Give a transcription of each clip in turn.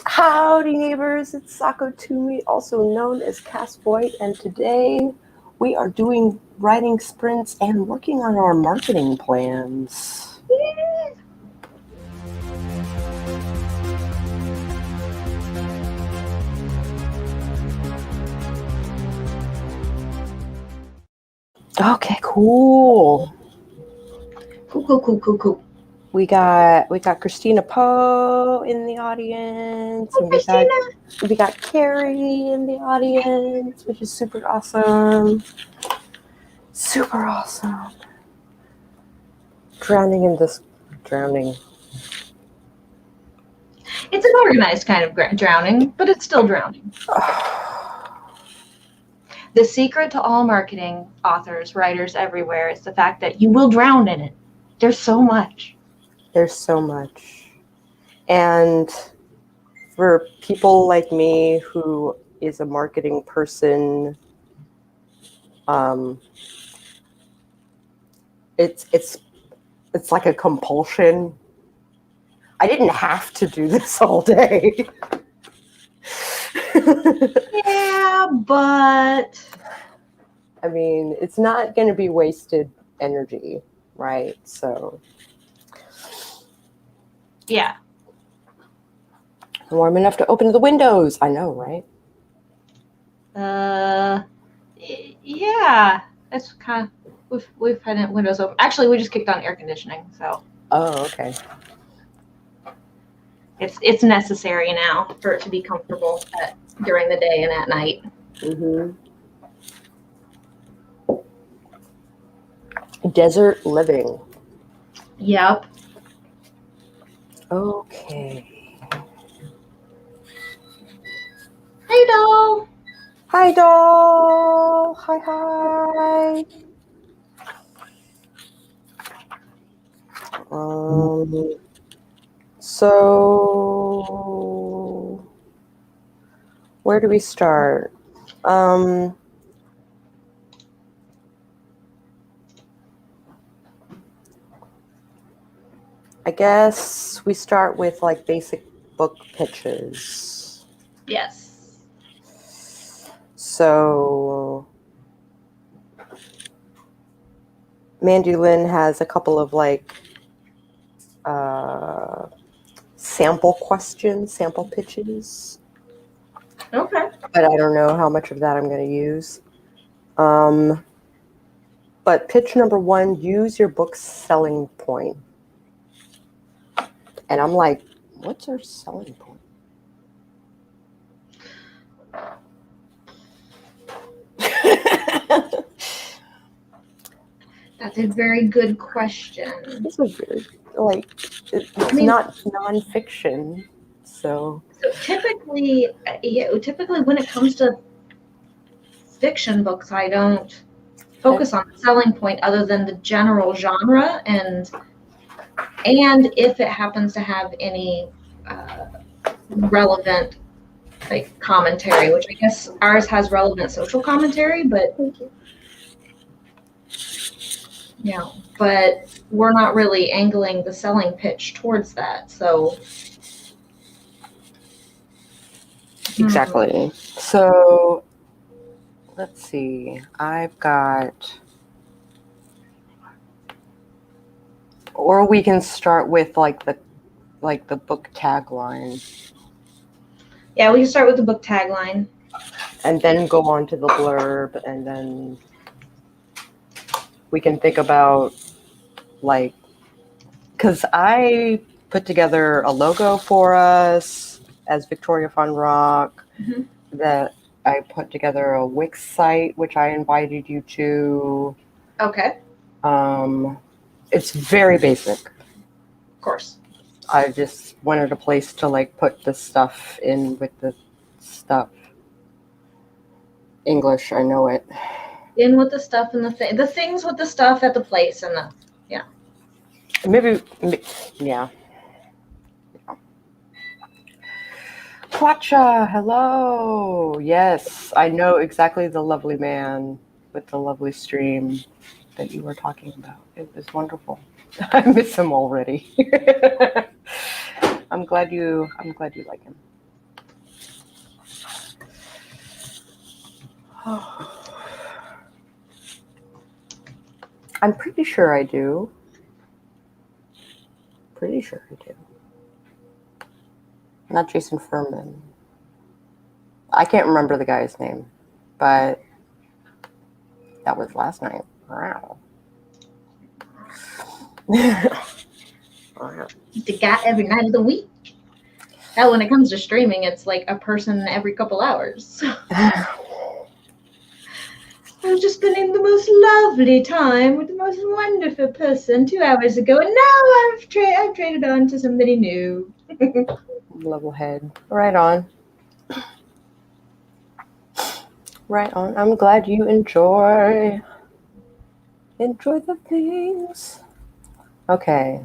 Howdy neighbors, it's Sako Toomey, also known as Cass Voigt, and today we are doing writing sprints and working on our marketing plans. Okay, cool. Cool. We got Christina Poe in the audience. Hey, And Christina. we got Carrie in the audience, which is super awesome. Super awesome. Drowning. It's an organized kind of drowning, but it's still drowning. The secret to all marketing, authors, writers everywhere, is the fact that you will drown in it. There's so much. And for people like me who is a marketing person, it's like a compulsion. I didn't have to do this all day. Yeah, but I mean, it's not going to be wasted energy, right? So yeah. Warm enough to open the windows. I know, right? Yeah. It's kind of we've had windows open. Actually, we just kicked on air conditioning, so. Oh, okay. It's necessary now for it to be comfortable during the day and at night. Mm-hmm. Desert living. Yep. Okay. Hey, doll. Hi, doll. Hi. So where do we start? I guess we start with like basic book pitches. Yes. So Mandy Lynn has a couple of like sample pitches. Okay. But I don't know how much of that I'm going to use. But pitch number 1, use your book's selling point. And I'm like, what's our selling point? That's a very good question. This is very, like, it's not nonfiction, so typically when it comes to fiction books, I don't focus on the selling point other than the general genre and if it happens to have any relevant like commentary, which I guess ours has relevant social commentary, but yeah, but we're not really angling the selling pitch towards that, so exactly. So let's see. I've got, or we can start with like the book tagline. Yeah, we can start with the book tagline. And then go on to the blurb, and then we can think about like, because I put together a logo for us as Victoria Von Rock, that I put together a Wix site, which I invited you to. Okay. It's very basic. Of course. I just wanted a place to like put the stuff in with the stuff. English, I know it. In with the stuff and the things with the stuff at the place and the, yeah. Maybe, yeah. Quacha, hello. Yes, I know exactly the lovely man with the lovely stream that you were talking about. It was wonderful. I miss him already. I'm glad you like him. I'm pretty sure I do. Pretty sure I do. Not Jason Furman. I can't remember the guy's name, but that was last night. Wow. The guy every night of the week. Now, when it comes to streaming, it's like a person every couple hours. I've just been in the most lovely time with the most wonderful person 2 hours ago, and now I've traded on to somebody new. Level head. Right on. Right on. I'm glad you enjoy the things. Okay.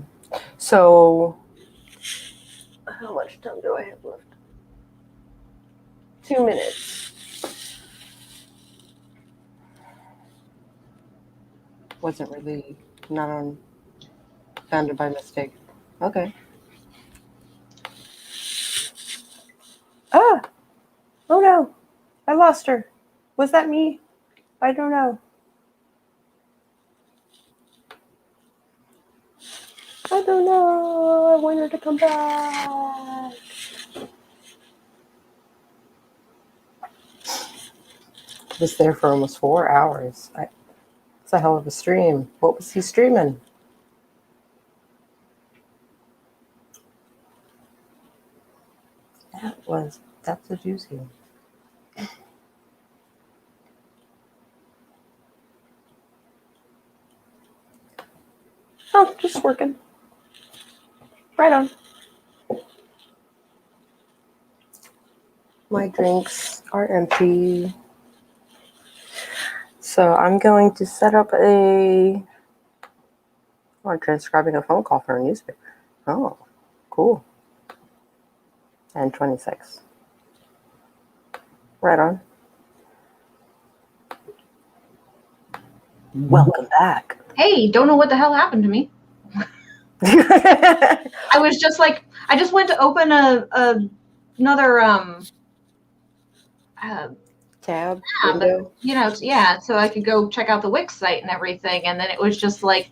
So how much time do I have left? 2 minutes. Wasn't really not on found it by mistake. Okay. Ah! Oh no! I lost her. Was that me? I don't know. I don't know. I want her to come back. Was there for almost 4 hours. It's a hell of a stream. What was he streaming? That's a juicy. Oh, just working. Right on. My drinks are empty. So I'm going to set up I'm transcribing a phone call for a newspaper. Oh, cool. And 26. Right on. Welcome back. Hey, don't know what the hell happened to me. I was just like, I just went to open another Tab, window. so I could go check out the Wix site and everything, and then it was just like,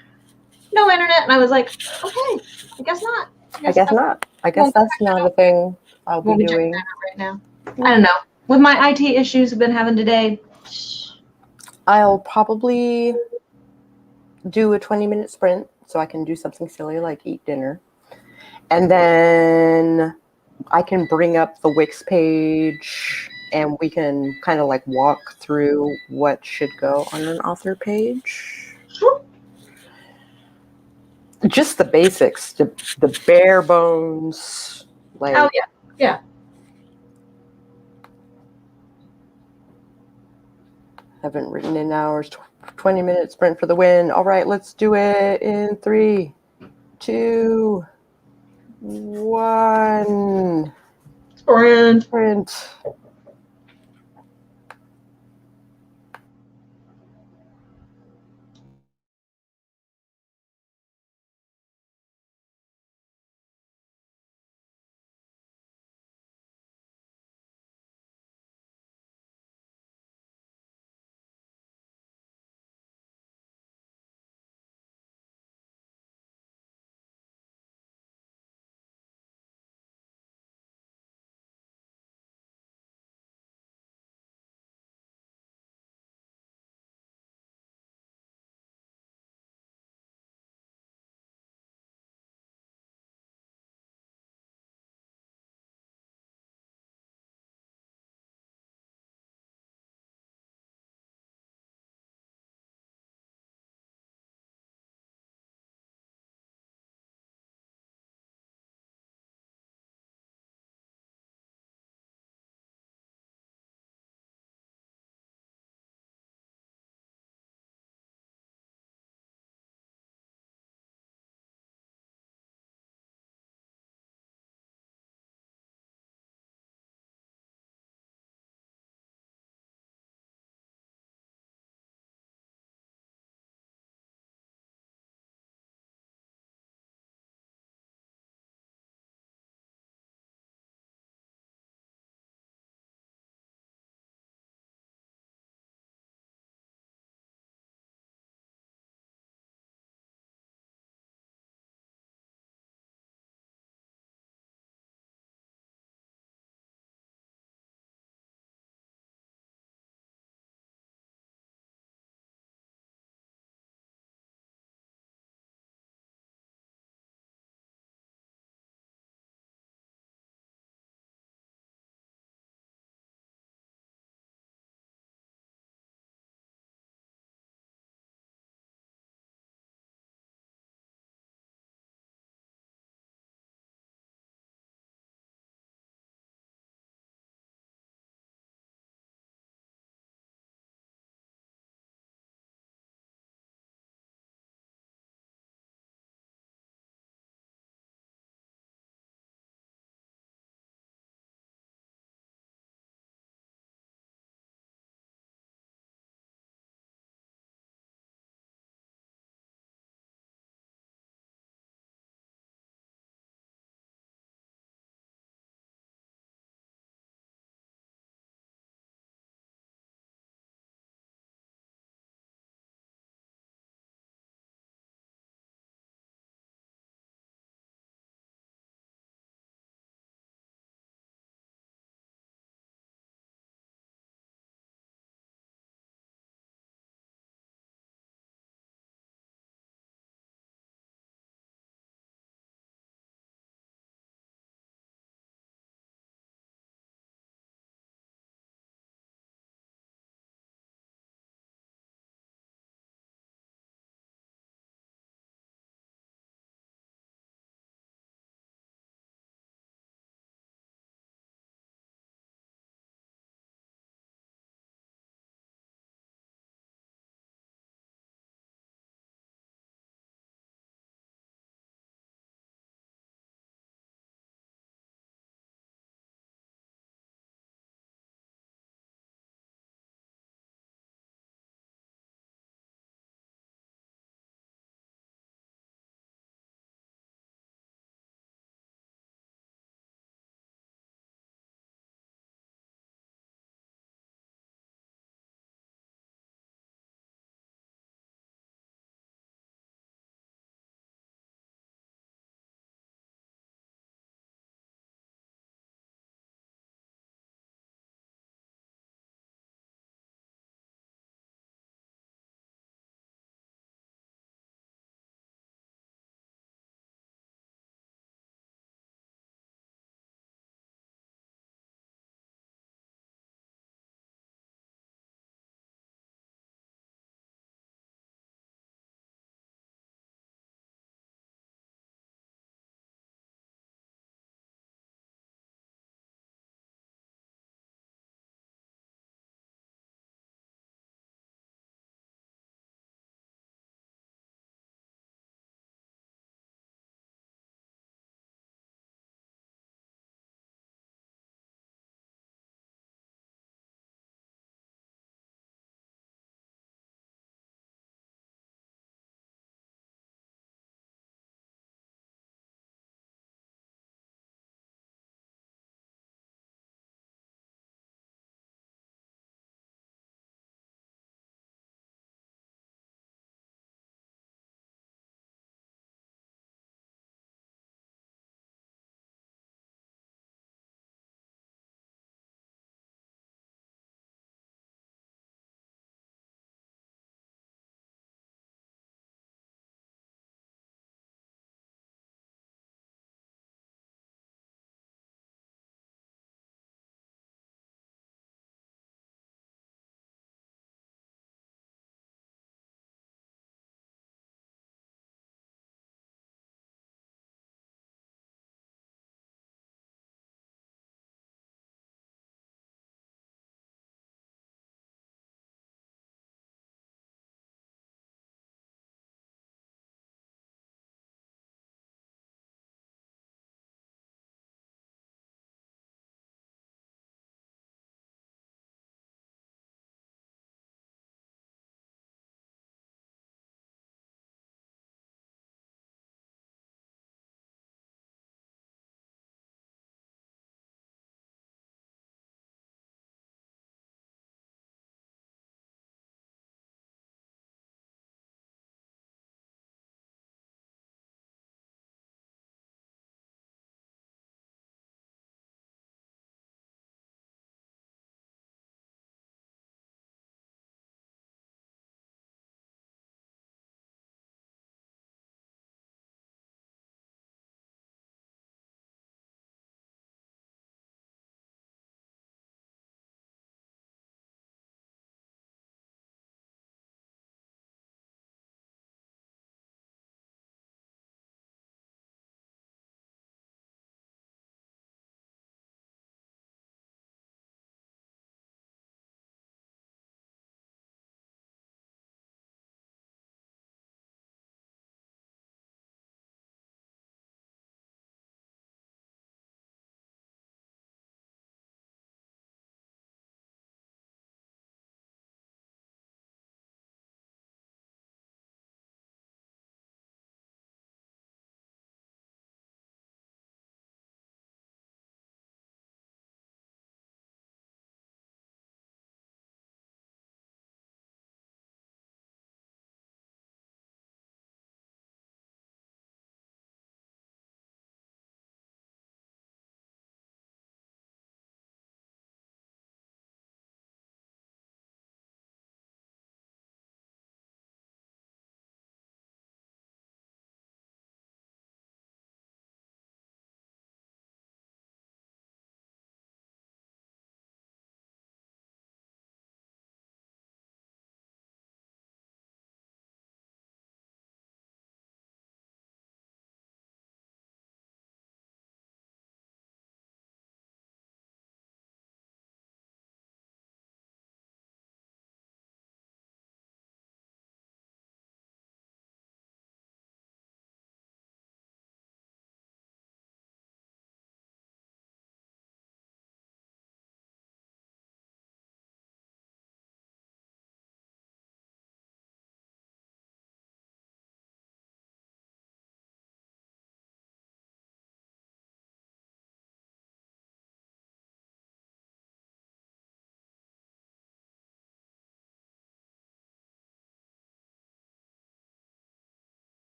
no internet, and I was like, okay, I guess not. I guess not. I guess that's not a thing I'll be doing right now. I don't know. With my IT issues I've been having today. I'll probably do a 20-minute sprint so I can do something silly like eat dinner. And then I can bring up the Wix page and we can kind of like walk through what should go on an author page. Sure. Just the basics, the bare bones. Like, oh, yeah. Haven't written in hours. 20-minute sprint for the win. All right, let's do it in 3, 2, 1. Sprint.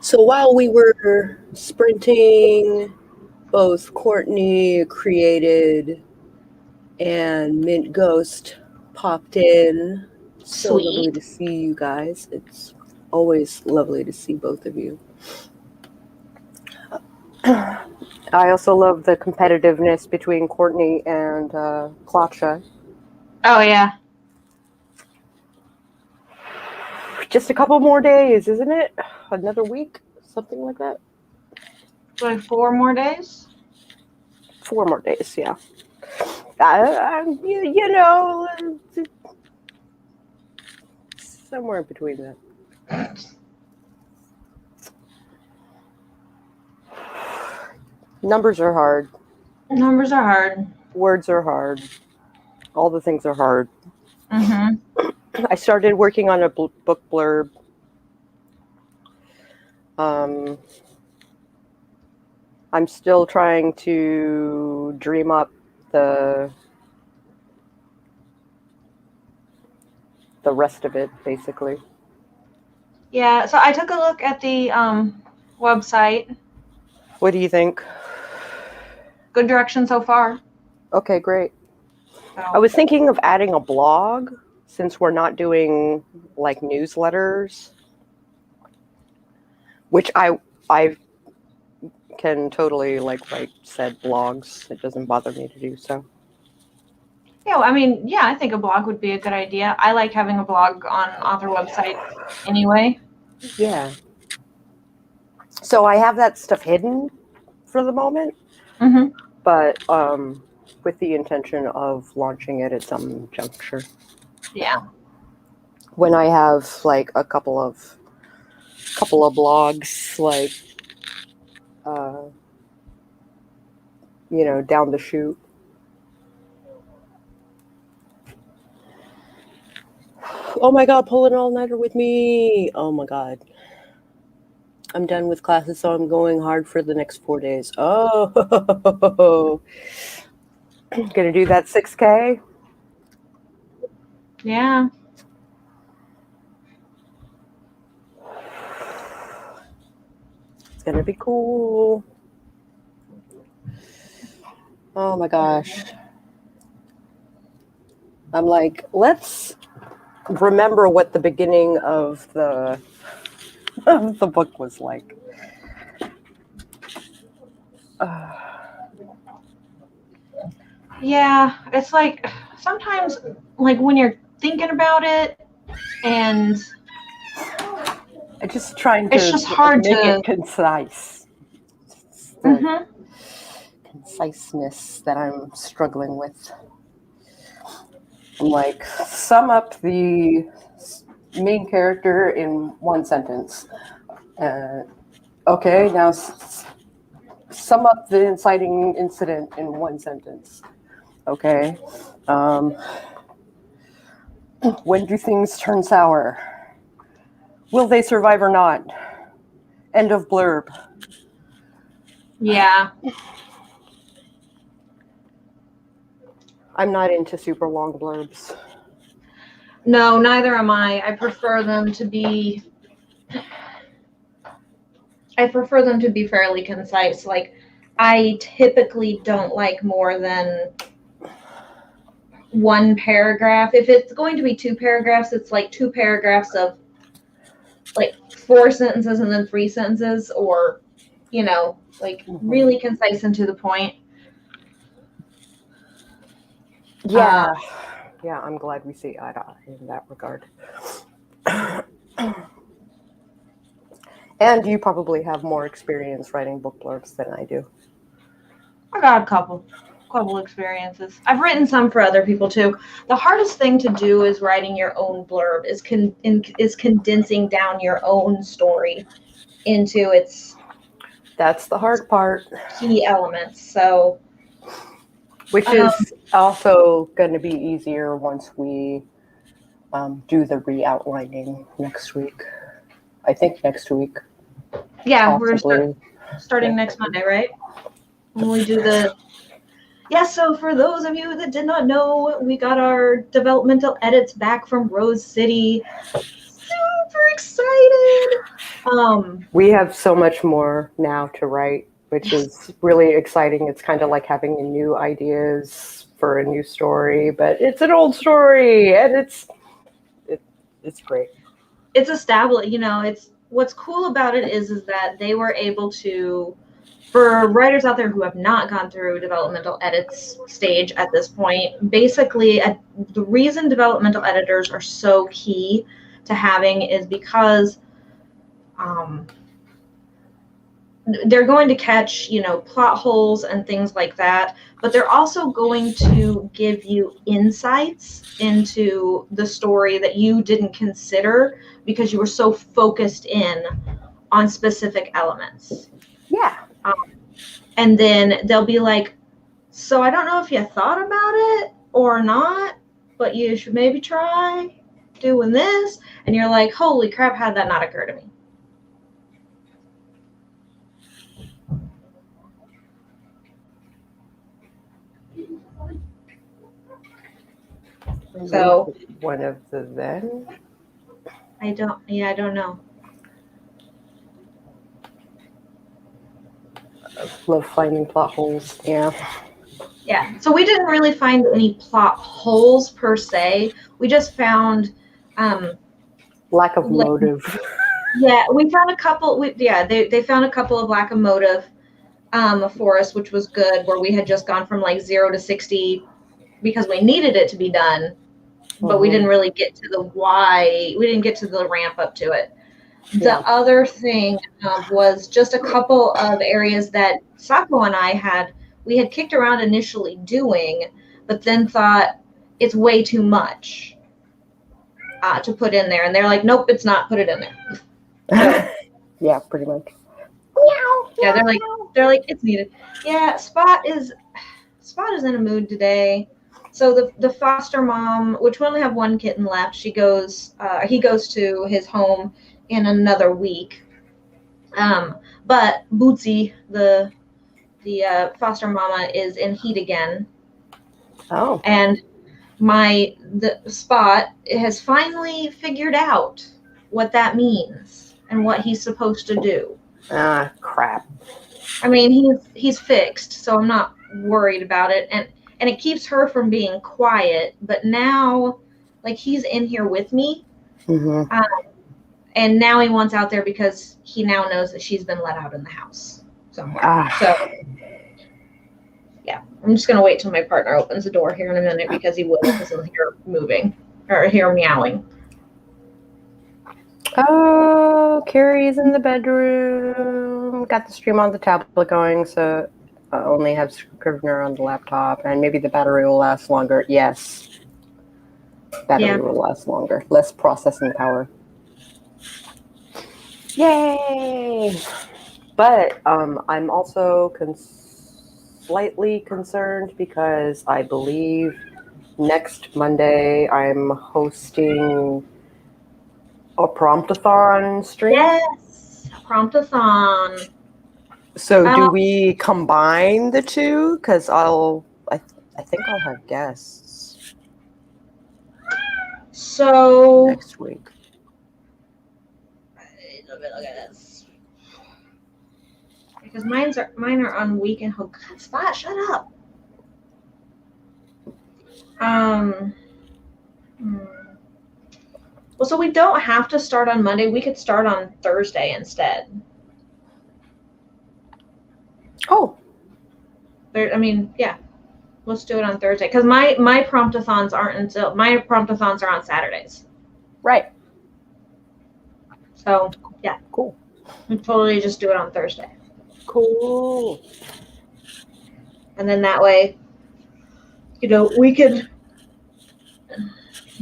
So while we were sprinting, both Courtney created and Mint Ghost popped in. So lovely Sweet. to see you guys. It's always lovely to see both of you. I also love the competitiveness between Courtney and Klatsha. Oh, yeah. Just a couple more days, isn't it? Another week? Something like that? Like 4 more days? 4 more days, yeah. You know, somewhere between that. Numbers are hard. Numbers are hard. Words are hard. All the things are hard. Mm-hmm. I started working on a book blurb. I'm still trying to dream up the rest of it, basically. Yeah, so I took a look at the website. What do you think? Good direction so far. Okay, great. So. I was thinking of adding a blog since we're not doing like newsletters, which I can totally like write said blogs. It doesn't bother me to do so. Yeah, I mean, yeah, I think a blog would be a good idea. I like having a blog on author website anyway. Yeah. So I have that stuff hidden for the moment, but with the intention of launching it at some juncture. Yeah. When I have like a couple of blogs, like you know, down the chute. Oh my God, pull an all-nighter with me. Oh my God. I'm done with classes, so I'm going hard for the next 4 days. Oh, gonna do that 6K? Yeah. It's gonna be cool. Oh my gosh. I'm like, let's remember what the beginning of the book was like. Yeah, it's like sometimes like when you're thinking about it and I'm just trying to it's just hard make to it concise. It's the conciseness that I'm struggling with. I'm like, sum up the main character in one sentence. Okay, now sum up the inciting incident in one sentence. Okay. When do things turn sour? Will they survive or not? End of blurb. Yeah. I'm not into super long blurbs. No, neither am I. I prefer them to be fairly concise. Like I typically don't like more than one paragraph. If it's going to be 2 paragraphs, it's like 2 paragraphs of like 4 sentences and then 3 sentences, or, you know, like really concise and to the point. Yeah. Yeah, I'm glad we see eye to eye in that regard. And you probably have more experience writing book blurbs than I do. I got a couple experiences. I've written some for other people too. The hardest thing to do is writing your own blurb, is condensing down your own story into its That's the hard part. key elements. So, which is also going to be easier once we do the re-outlining next week. I think next week. Yeah, possibly. we're starting next Monday, right? When we do the... Yeah, so for those of you that did not know, we got our developmental edits back from Rose City. Super excited! We have so much more now to write, which is really exciting. It's kind of like having new ideas for a new story, but it's an old story, and it's great. It's established, it's what's cool about it is that they were able to, for writers out there who have not gone through developmental edits stage at this point, basically the reason developmental editors are so key to having is because they're going to catch, plot holes and things like that, but they're also going to give you insights into the story that you didn't consider because you were so focused in on specific elements. Yeah. And then they'll be like, so I don't know if you thought about it or not, but you should maybe try doing this. And you're like, holy crap, how did that not occur to me? So one of the then I don't know. love finding plot holes. Yeah. So we didn't really find any plot holes per se. We just found lack of motive. Yeah, we found a couple. They found a couple of lack of motive for us, which was good. Where we had just gone from like 0 to 60 because we needed it to be done, but we didn't really get to the why. We didn't get to the ramp up to it. The other thing was just a couple of areas that Sako and we had kicked around initially doing, but then thought it's way too much to put in there. And they're like, nope, it's not. Put it in there. So, yeah, pretty much. Yeah, they're like, it's needed. Yeah, Spot is in a mood today. So the foster mom, which we only have one kitten left, he goes to his home in another week. But Bootsy, the foster mama, is in heat again. Oh. And the Spot has finally figured out what that means and what he's supposed to do. Ah, crap. I mean, he's fixed, so I'm not worried about it. And it keeps her from being quiet, but now, like, he's in here with me. And now he wants out there because he now knows that she's been let out in the house somewhere. So, yeah, I'm just going to wait till my partner opens the door here in a minute because he will, because he'll hear moving or hear meowing. Oh, Carrie's in the bedroom. Got the stream on the tablet going, so I only have Scrivener on the laptop, and maybe the battery will last longer. Yes. Battery will last longer. Less processing power. Yay! But I'm also slightly concerned because I believe next Monday I'm hosting a promptathon stream. Yes, promptathon. So do we combine the two? Because I think I'll have guests. So next week. Let me look at this. Because mine are on weekend. Oh God, Spot, shut up. Well, so we don't have to start on Monday. We could start on Thursday instead. Oh. Yeah. Let's do it on Thursday. Because my promptathons are on Saturdays. Right. So, yeah. Cool. We totally just do it on Thursday. Cool. And then that way, we could,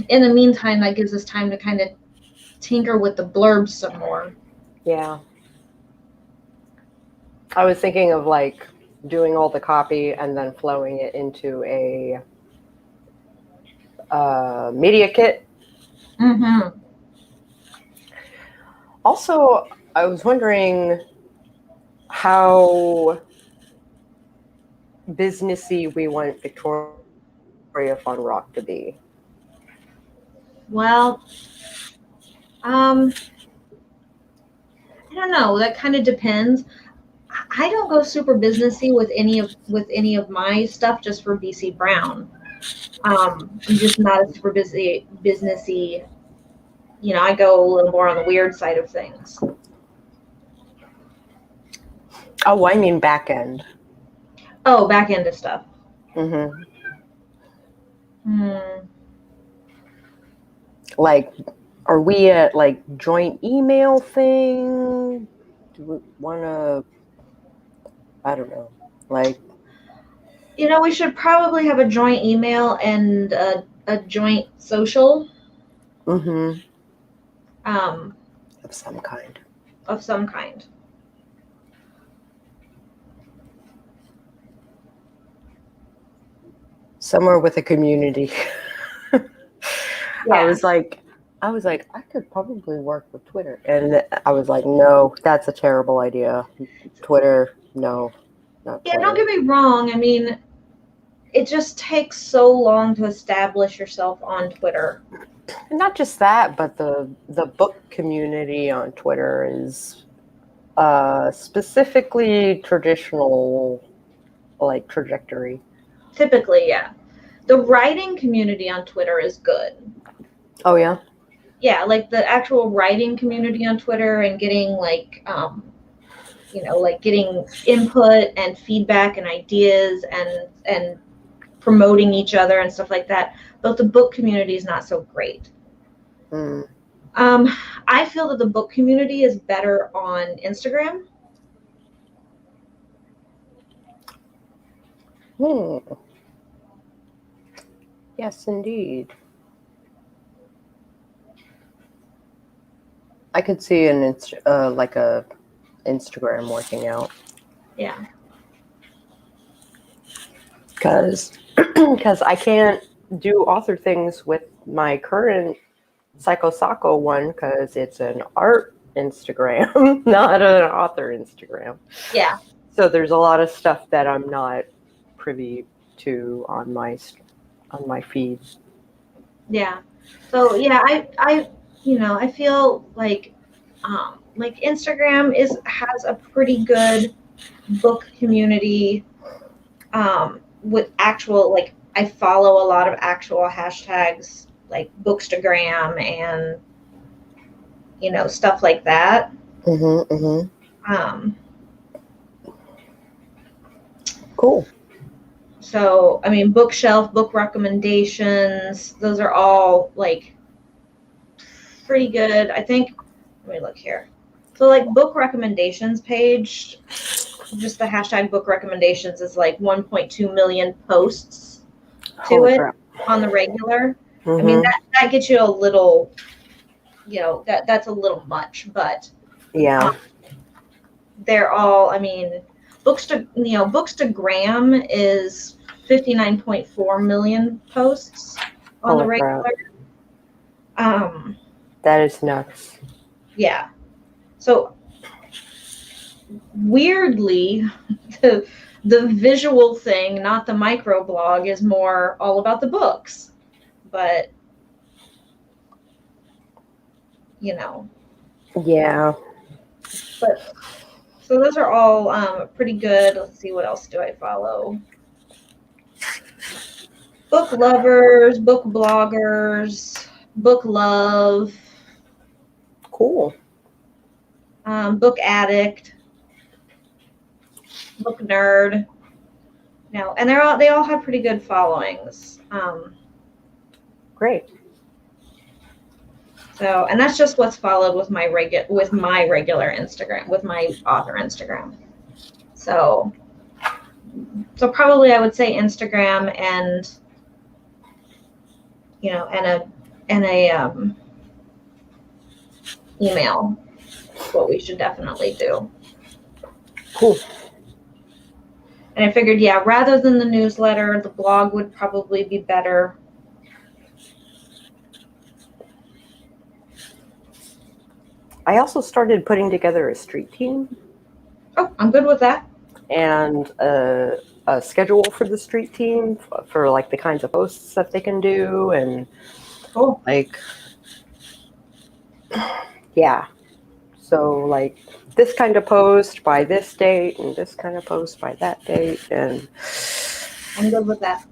in the meantime, that gives us time to kind of tinker with the blurbs some more. Yeah. I was thinking of like doing all the copy and then flowing it into a media kit. Also, I was wondering how businessy we want Victoria Fun Rock to be. Well, don't know. That kind of depends. I don't go super businessy with any of my stuff just for BC Brown. I'm just not a super businessy. I go a little more on the weird side of things. Oh, I mean back end. Oh, back end of stuff. Mm-hmm. Hmm. Like, are we at like joint email thing? Do we want to? I don't know. Like, We should probably have a joint email and a joint social mm-hmm, um, of some kind. of some kind. Somewhere with a community. Yeah. I was like, I could probably work with Twitter. And I was like, no, that's a terrible idea. Twitter, no, not Yeah, Twitter. don't get me wrong. I mean, it just takes so long to establish yourself on Twitter. And not just that, but the book community on Twitter is specifically traditional, like, trajectory. Typically, yeah. The writing community on Twitter is good. Oh, yeah? Yeah, like the actual writing community on Twitter and getting like getting input and feedback and ideas and promoting each other and stuff like that. But the book community is not so great. Mm. I feel that the book community is better on Instagram. Yes, indeed. I could see like a Instagram working out. Yeah. Because I can't do author things with my current Psycho Sacco one because it's an art Instagram, not an author Instagram. Yeah. So there's a lot of stuff that I'm not privy to on my feed. Yeah. So yeah, I feel like Instagram has a pretty good book community with actual I follow a lot of actual hashtags like Bookstagram and stuff like that. Mm-hmm, mm-hmm. Cool. So I mean, bookshelf, book recommendations, those are all like pretty good. I think. Let me look here. So like book recommendations page, just the hashtag book recommendations is like 1.2 million posts to Holy it crap. on the regular. Mm-hmm. I mean that gets you a little, that's a little much, but yeah, they're all. I mean, Bookstagram is 59.4 million posts on the holy regular. crap. That is nuts. Yeah. So weirdly, the visual thing, not the microblog, is more all about the books. But Yeah. But so those are all pretty good. Let's see, what else do I follow? Book lovers, book bloggers, book love. Cool. Book addict, book nerd. And they all have pretty good followings. Great. So, and that's just what's followed with my regular Instagram, with my author Instagram. So probably I would say Instagram and a email. What we should definitely do. Cool. And I figured, yeah, rather than the newsletter, the blog would probably be better. I also started putting together a street team. Oh, I'm good with that. And a schedule for the street team for like the kinds of posts that they can do and cool. Yeah. So like this kind of post by this date and this kind of post by that date, and I'm good with that.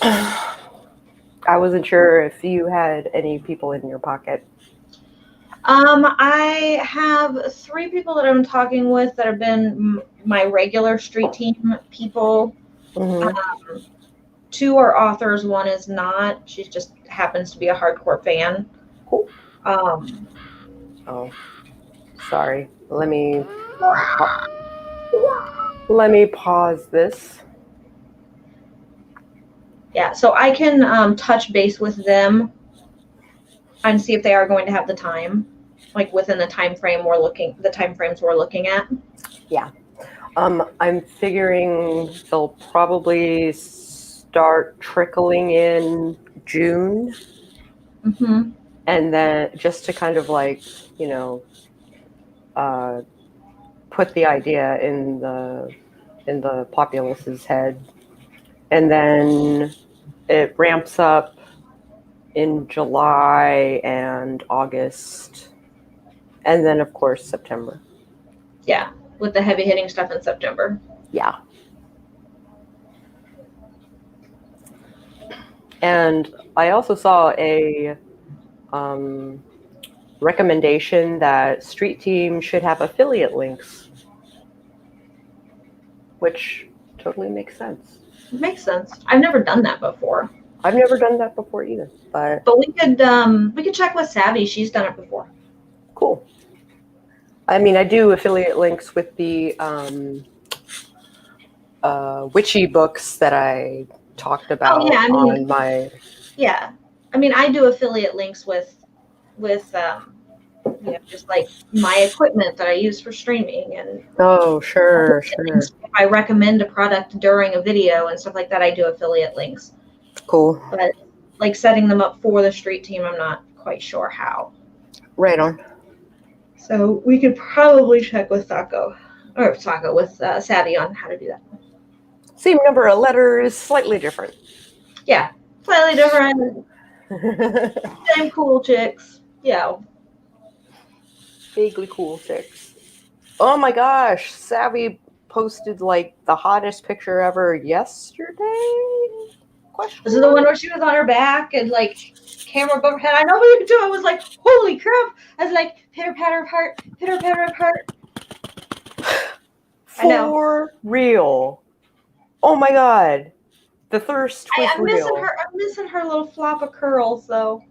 I wasn't sure if you had any people in your pocket. I have 3 people that I'm talking with that have been my regular street team people. Mm-hmm. 2 are authors, 1 is not. She just happens to be a hardcore fan. Cool. Um, Oh, sorry. Let me pause this. yeah, so I can touch base with them and see if they are going to have the time, like within the time frames we're looking at. Yeah. I'm figuring they'll probably start trickling in June, Mm-hmm. and then just to kind of like, uh, put the idea in the populace's head, and then it ramps up in July and August, and then of course September. Yeah, with the heavy hitting stuff in September. Yeah. And I also saw a recommendation that Street Team should have affiliate links, which totally makes sense. It makes sense. I've never done that before. I've never done that before either, but we could check with Savvy. She's done it before. cool. I mean, I do affiliate links with the witchy books that I talked about on my. Yeah, I mean, I do affiliate links with just like my equipment that I use for streaming, and Oh, sure. if I recommend a product during a video and stuff like that, I do affiliate links. Cool. But like setting them up for the street team, I'm not quite sure how. Right on. So we could probably check with Savvy on how to do that. Same number of letters, slightly different. Yeah, slightly different. Same cool chicks. Yeah. Vaguely cool chicks. Oh my gosh, Savvy posted like the hottest picture ever yesterday? This is the one where she was on her back and like camera above her head. I know what you do. I was like, holy crap. I was like, pitter patter of heart, pitter patter of heart. For real. Oh my god. The thirst was real. I'm missing her little flop of curls though.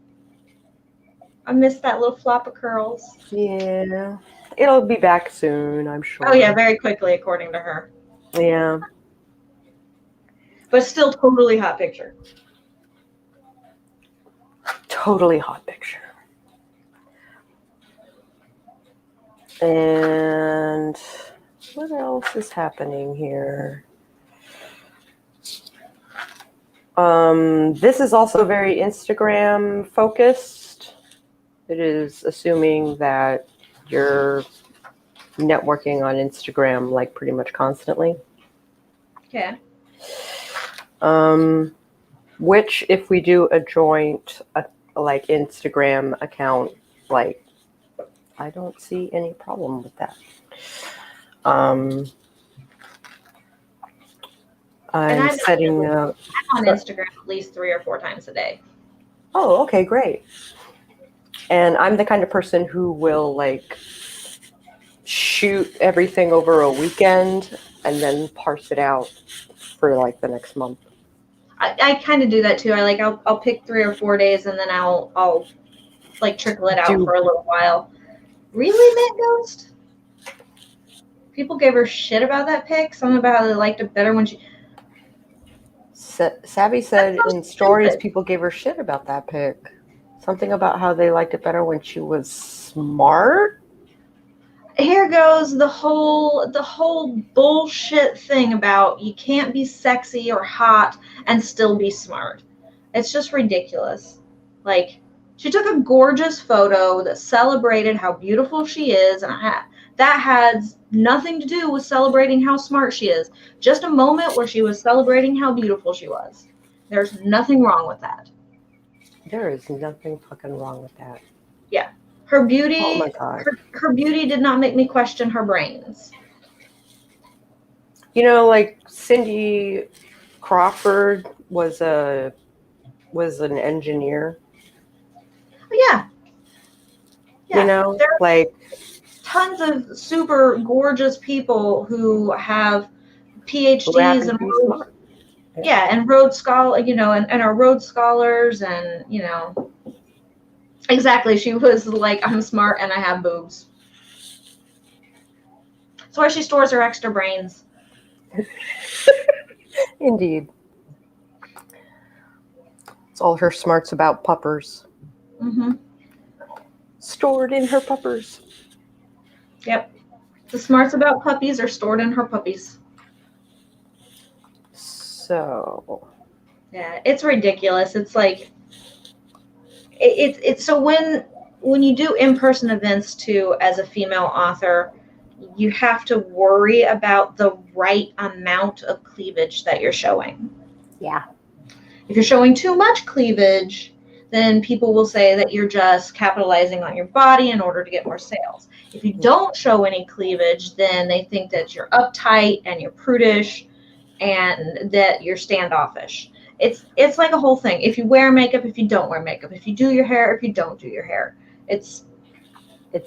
I missed that little flop of curls. Yeah. It'll be back soon, I'm sure. Oh yeah, very quickly according to her. Yeah. But still totally hot picture. Totally hot picture. And what else is happening here? This is also very Instagram focused. It is assuming that you're networking on Instagram like pretty much constantly. Okay. Which if we do a joint like Instagram account, like I don't see any problem with that. I'm setting up. I'm on Instagram at least 3 or 4 times a day. Oh, okay, great. And I'm the kind of person who will like shoot everything over a weekend and then parse it out for like the next month. I kind of do that too. I'll pick 3 or 4 days and then I'll like trickle it out for a little while. Really, Matt Ghost? People gave her shit about that pic. Something about how they liked it better when she. Savvy said in stories people gave her shit about that pic. Something about how they liked it better when she was smart. Here goes the whole bullshit thing about you can't be sexy or hot and still be smart. It's just ridiculous. Like, she took a gorgeous photo that celebrated how beautiful she is, and that has nothing to do with celebrating how smart she is. Just a moment where she was celebrating how beautiful she was. There's nothing wrong with that. There is nothing fucking wrong with that. Yeah. Her beauty, Oh my God. her beauty did not make me question her brains. You know, like Cindy Crawford was an engineer. Yeah, yeah. You know, There are like tons of super gorgeous people who have who happen PhDs to and be smart. and Rhodes Scholar, and are Rhodes Scholars, and exactly. She was like, I'm smart and I have boobs. That's where she stores her extra brains. Indeed. It's all her smarts about puppers. Mm-hmm. Stored in her puppers. Yep. The smarts about puppies are stored in her puppies. So. Yeah, it's ridiculous. It's like it's so when you do in-person events too as a female author, you have to worry about the right amount of cleavage that you're showing. Yeah. If you're showing too much cleavage, then people will say that you're just capitalizing on your body in order to get more sales. If you don't show any cleavage, then they think that you're uptight and you're prudish and that you're standoffish. It's like a whole thing. If you wear makeup, if you don't wear makeup, if you do your hair, if you don't do your hair, it's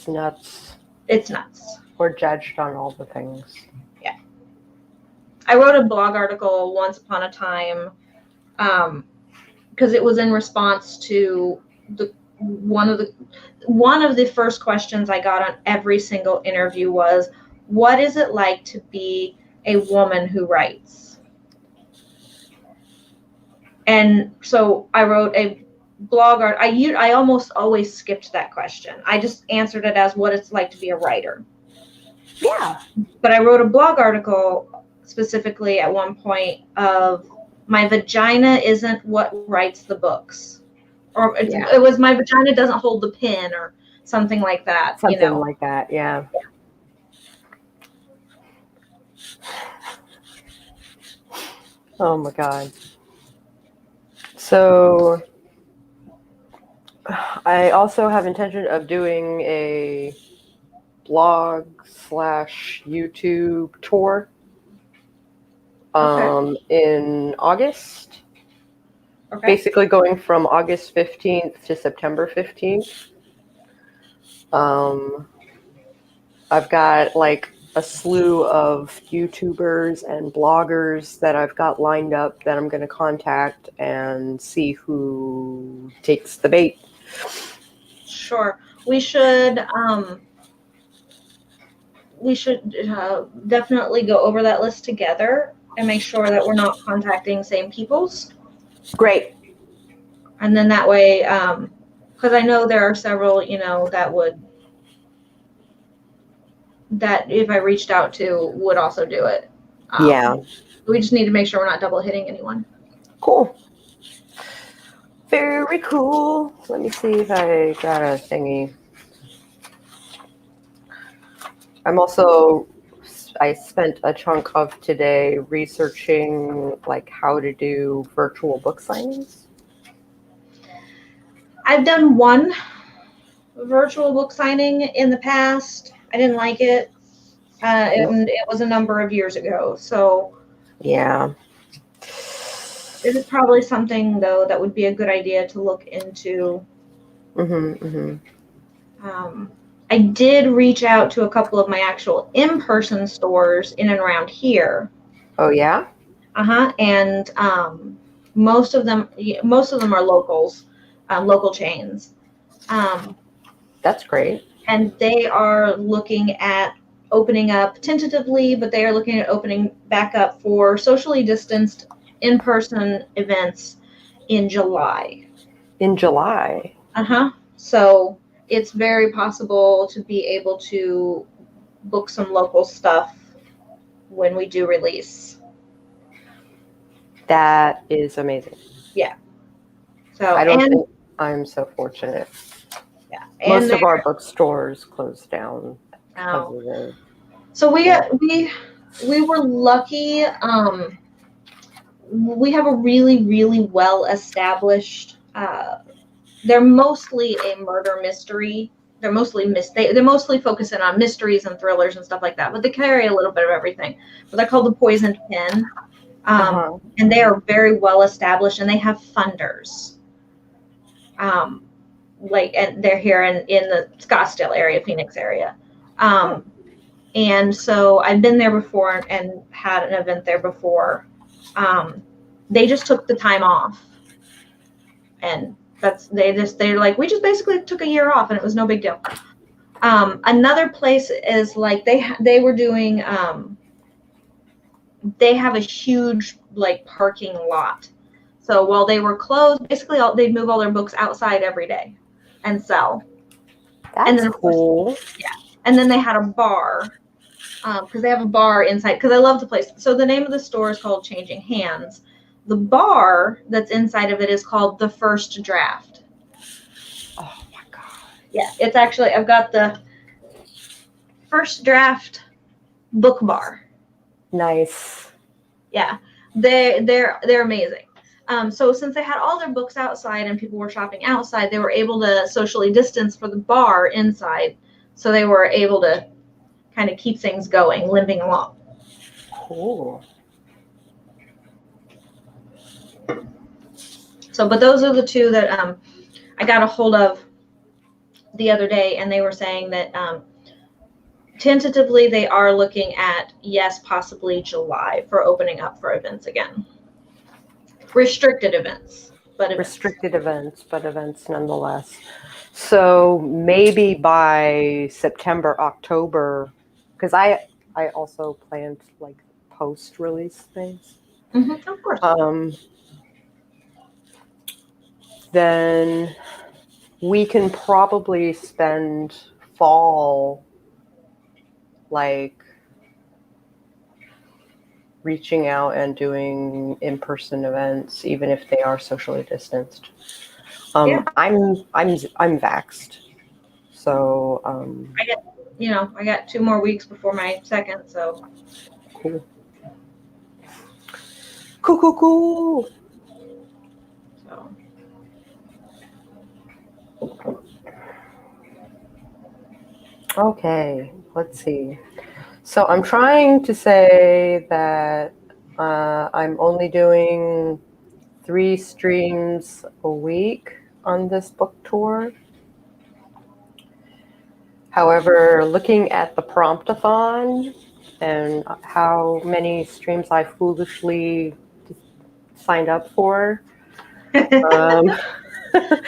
nuts. It's nuts. We're judged on all the things. Yeah. I wrote a blog article once upon a time, because it was in response to one of the first questions I got on every single interview was, what is it like to be a woman who writes? And so I wrote a blog art. I almost always skipped that question. I just answered it as what it's like to be a writer. Yeah. But I wrote a blog article specifically at one point of my vagina isn't what writes the books. Or it was my vagina doesn't hold the pen or something like that. Something like that, yeah. Oh my God. So I also have intention of doing a blog/YouTube tour in August. Okay. Basically going from August 15th to September 15th. I've got like a slew of YouTubers and bloggers that I've got lined up that I'm going to contact and see who takes the bait. Sure. We should definitely go over that list together and make sure that we're not contacting same peoples. Great. And then that way, because I know there are several, that if I reached out to would also do it. Yeah. We just need to make sure we're not double hitting anyone. Cool. Very cool. Let me see if I got a thingy. I spent a chunk of today researching like how to do virtual book signings. I've done one virtual book signing in the past. I didn't like it. It was a number of years ago. So yeah. It is probably something, though, that would be a good idea to look into. I did reach out to a couple of my actual in-person stores in and around here. Oh, yeah? And most of them are locals, local chains. That's great. And they are looking at opening up tentatively, but they are looking at opening back up for socially distanced in-person events in July. In July? So it's very possible to be able to book some local stuff when we do release. That is amazing. Yeah. So I don't think I'm so fortunate. Yeah. Most of our bookstores closed down. So we were lucky. We have a really, really well established. They're mostly a murder mystery they're mostly they're mostly focusing on mysteries and thrillers and stuff like that, but they carry a little bit of everything. But they're called the Poisoned Pin, Uh-huh. and they are very well established, and they have funders. And they're here in the Scottsdale area, Phoenix area. And so I've been there before and had an event there before. They just took the time off, and they're like, we just basically took a year off, and it was no big deal. Another place is like they were doing. They have a huge like parking lot. So while they were closed, basically they'd move all their books outside every day and sell. That's and then, cool. Yeah. And then they had a bar, because they have a bar inside, because I love the place. So the name of the store is called Changing Hands. The bar that's inside of it is called The First Draft. Oh my God. Yeah, it's actually, I've got the First Draft book bar. Nice. Yeah, they're amazing. So since they had all their books outside and people were shopping outside, they were able to socially distance for the bar inside. So they were able to kind of keep things going, limping along. Cool. So, but those are the two that I got a hold of the other day, and they were saying that tentatively they are looking at, yes, possibly July for opening up for events again. Restricted events, but events. Restricted events, but events nonetheless. So maybe by September, October, because I also planned like post-release things. Mm-hmm, of course. Then we can probably spend fall like reaching out and doing in-person events, even if they are socially distanced. Yeah. I'm vaxxed, so I got 2 more weeks before my second, so cool. Cool. So. Okay, let's see. So I'm trying to say that I'm only doing 3 streams a week on this book tour. However, looking at the prompt-a-thon and how many streams I foolishly signed up for. That's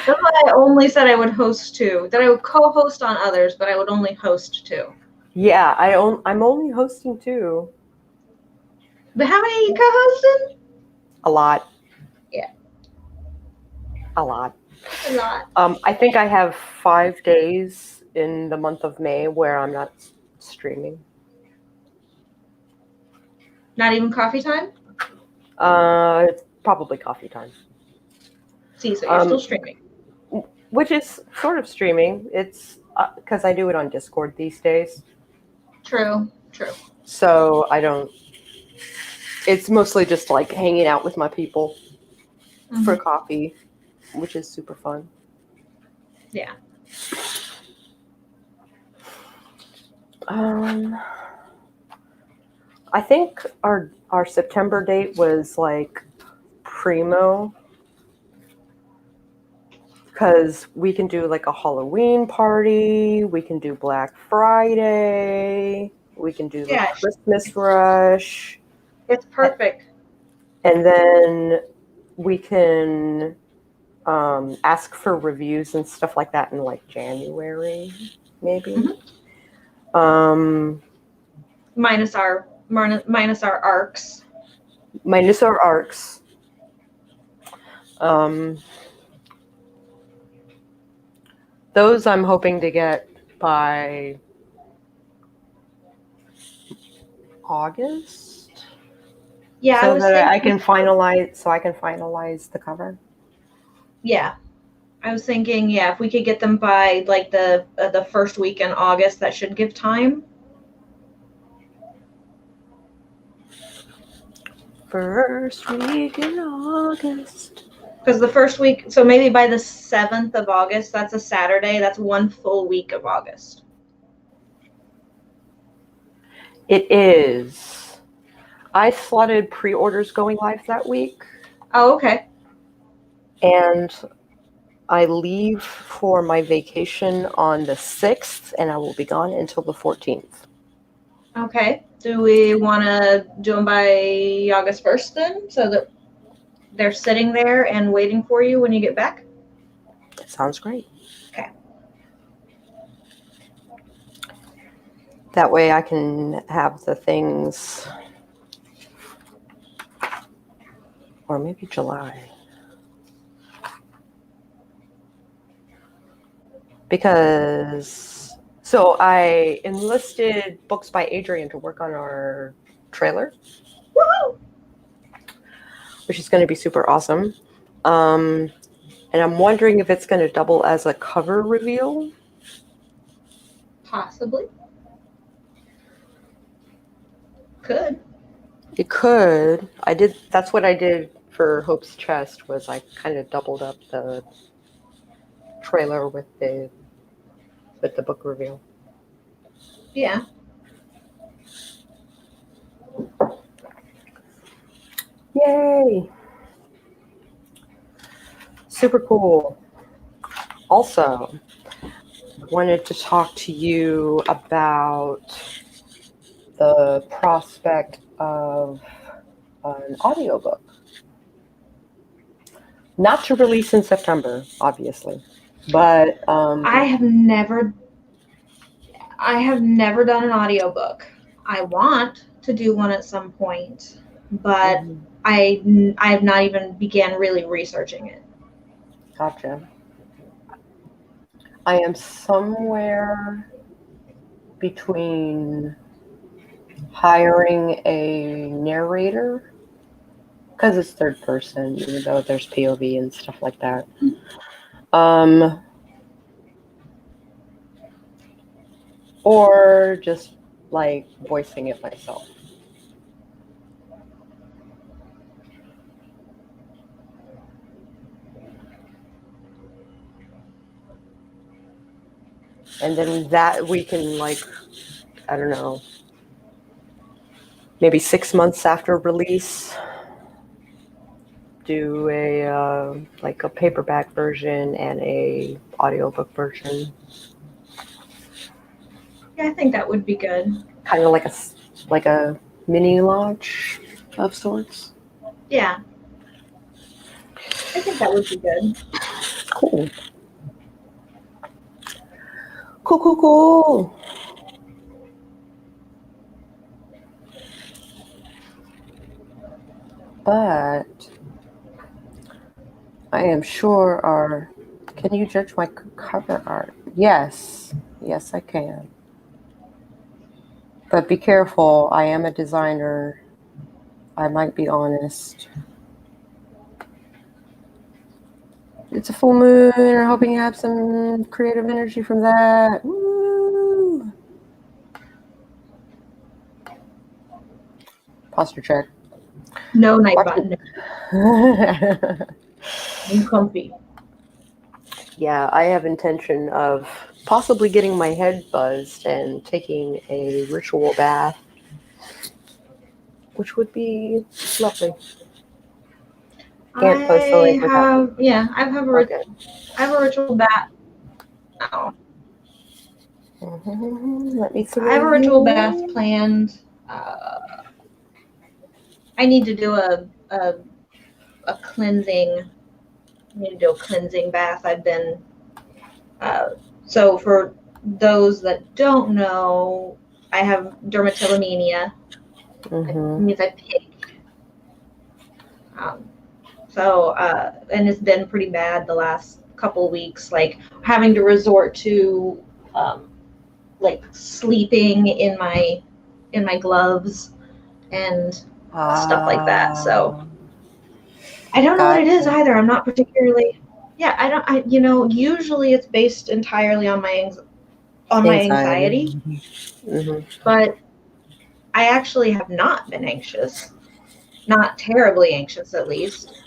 why I only said I would host 2. That I would co-host on others, but I would only host 2. Yeah, I'm only hosting 2. But how many are you co-hosting? A lot. Yeah. A lot. A lot. I think I have 5 days in the month of May where I'm not streaming. Not even coffee time? It's probably coffee time. See, so you're still streaming. Which is sort of streaming. It's because I do it on Discord these days. True. So I don't. It's mostly just like hanging out with my people for coffee, which is super fun. Yeah. I think our September date was like primo, because we can do like a Halloween party, we can do Black Friday, we can do the Christmas rush. It's perfect. And then we can ask for reviews and stuff like that in like January, maybe. Mm-hmm. Minus our arcs. Minus our arcs. Those I'm hoping to get by August. Yeah, so that I can finalize the cover. Yeah. I was thinking, if we could get them by like the first week in August, that should give time. First week in August. Because the first week, so maybe by the 7th of August, that's a Saturday, that's one full week of August. It is. I slotted pre-orders going live that week, Oh, okay. and I leave for my vacation on the 6th, and I will be gone until the 14th. Okay. Do we want to do them by August 1st then, so that they're sitting there and waiting for you when you get back? Sounds great. Okay. That way I can have the things, or maybe July. Because, so I enlisted Books by Adrian to work on our trailer. Woohoo! Which is going to be super awesome. And I'm wondering if it's going to double as a cover reveal. Possibly. Could. It could. That's what I did for Hope's Chest, was I kind of doubled up the trailer with the book reveal. Yeah. Yay! Super cool. Also, wanted to talk to you about the prospect of an audiobook. Not to release in September, obviously, but I have never done an audiobook. I want to do one at some point, but I have not even began really researching it. Gotcha. I am somewhere between hiring a narrator, because it's third person, even though there's POV and stuff like that. Or just like voicing it myself. And then that we can, like, I don't know, maybe 6 months after release, do a like a paperback version and a audiobook version. Yeah, I think that would be good. Kind of like a mini launch of sorts. Yeah. I think that would be good. Cool. Cool. But I am sure can you judge my cover art? Yes, I can. But be careful, I am a designer. I might be honest. It's a full moon. I'm hoping you have some creative energy from that. Woo! Posture check. No night button. I'm comfy. Yeah, I have intention of possibly getting my head buzzed and taking a ritual bath, which would be lovely. Can't post the link without. I have a ritual bath now. Let me see. I have a ritual bath planned. I need to do a cleansing. I need to do a cleansing bath. I've been so for those that don't know, I have dermatillomania. It means I pick. And it's been pretty bad the last couple weeks, like having to resort to like sleeping in my gloves and stuff like that. So I don't know what it is either. I'm not particularly. Yeah, I usually it's based entirely on my anxiety. But I actually have not been anxious. Not terribly anxious, at least.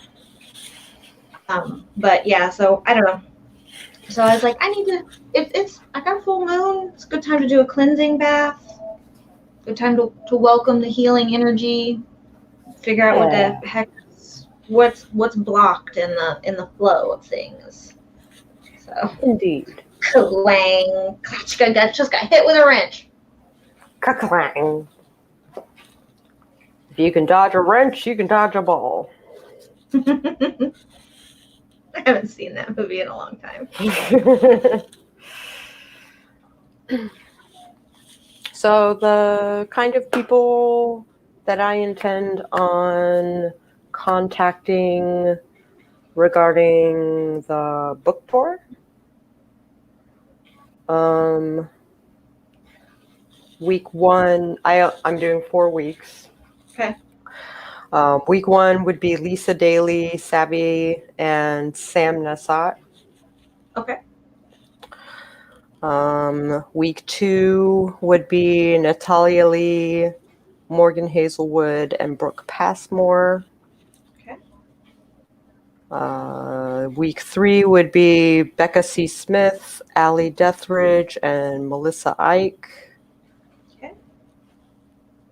But yeah, so I don't know. So I was like, I need to. I got a full moon. It's a good time to do a cleansing bath. Good time to welcome the healing energy. Figure out what the heck what's blocked in the flow of things. So Indeed. clang, just got hit with a wrench. Ka-clang. If you can dodge a wrench, you can dodge a ball. I haven't seen that movie in a long time. So the kind of people that I intend on contacting regarding the book tour, week 1, I'm doing 4 weeks. Okay. Week 1 would be Lisa Daly, Savvy, and Sam Nassat. Okay. Week 2 would be Natalia Lee, Morgan Hazelwood, and Brooke Passmore. Okay. Week 3 would be Becca C. Smith, Allie Deathridge, and Melissa Ike. Okay.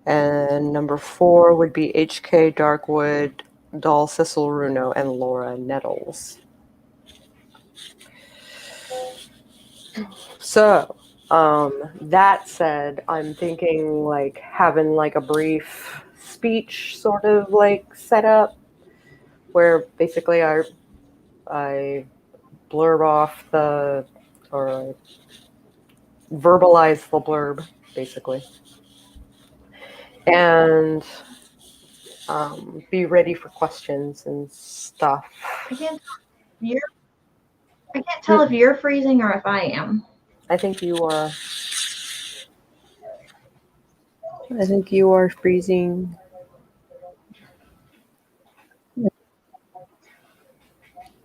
And number 4 would be H.K. Darkwood, Doll Ciceruno, and Laura Nettles. So, that said, I'm thinking like having like a brief speech sort of like set up where basically I blurb off or verbalize the blurb basically, and be ready for questions and stuff. I can't tell if you're freezing or if I am. I think you are. I think you are freezing.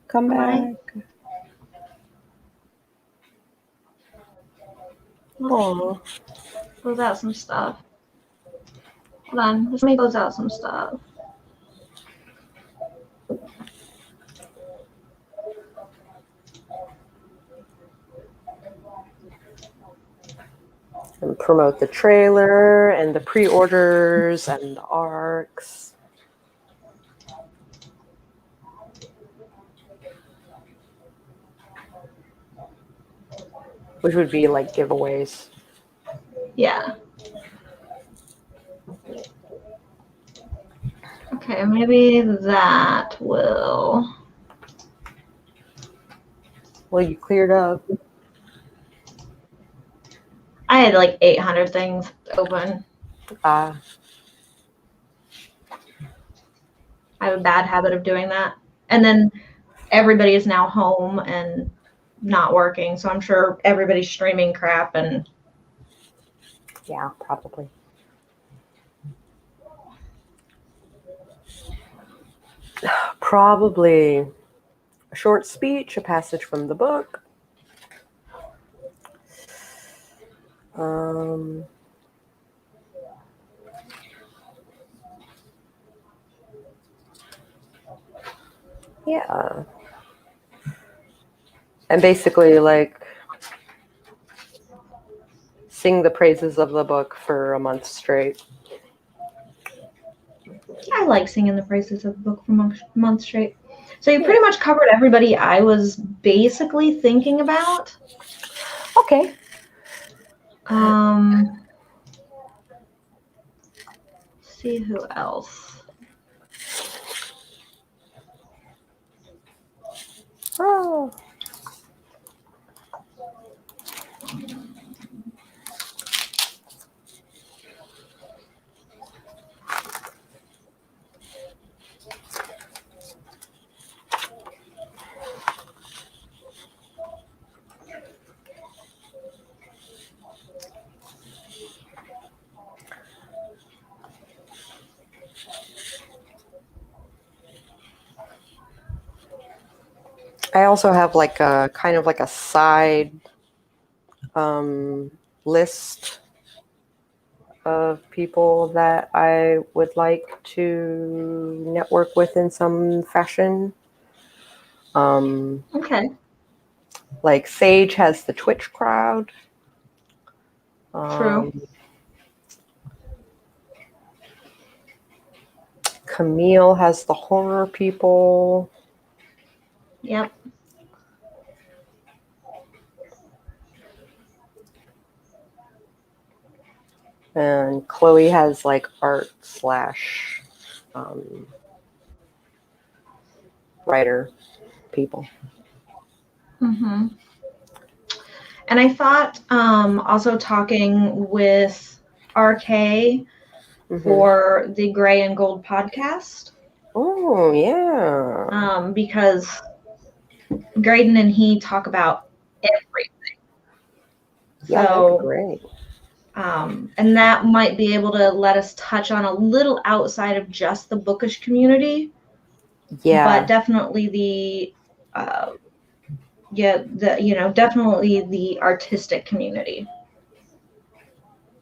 Come back. Oh, Close out some stuff. Hold on. Let me close out some stuff. and promote the trailer and the pre-orders and the arcs. Which would be like giveaways. Yeah. Okay, maybe that will. Well, you cleared up. I had like 800 things open. I have a bad habit of doing that. And then everybody is now home and not working, so I'm sure everybody's streaming crap and yeah, probably. Probably a short speech, a passage from the book. Yeah. And basically, like, sing the praises of the book for a month straight. I like singing the praises of the book for a month straight. So you pretty much covered everybody I was basically thinking about. Okay. See who else. Oh. I also have like a kind of like a side list of people that I would like to network with in some fashion. Okay. Like Sage has the Twitch crowd. True. Camille has the horror people. Yep. And Chloe has like art / writer people. Mm-hmm. And I thought also talking with RK for the Gray and Gold podcast. Oh, yeah. Because Graydon and he talk about everything. Yeah, that'd be So, great. and that might be able to let us touch on a little outside of just the bookish community. Yeah. But definitely definitely the artistic community.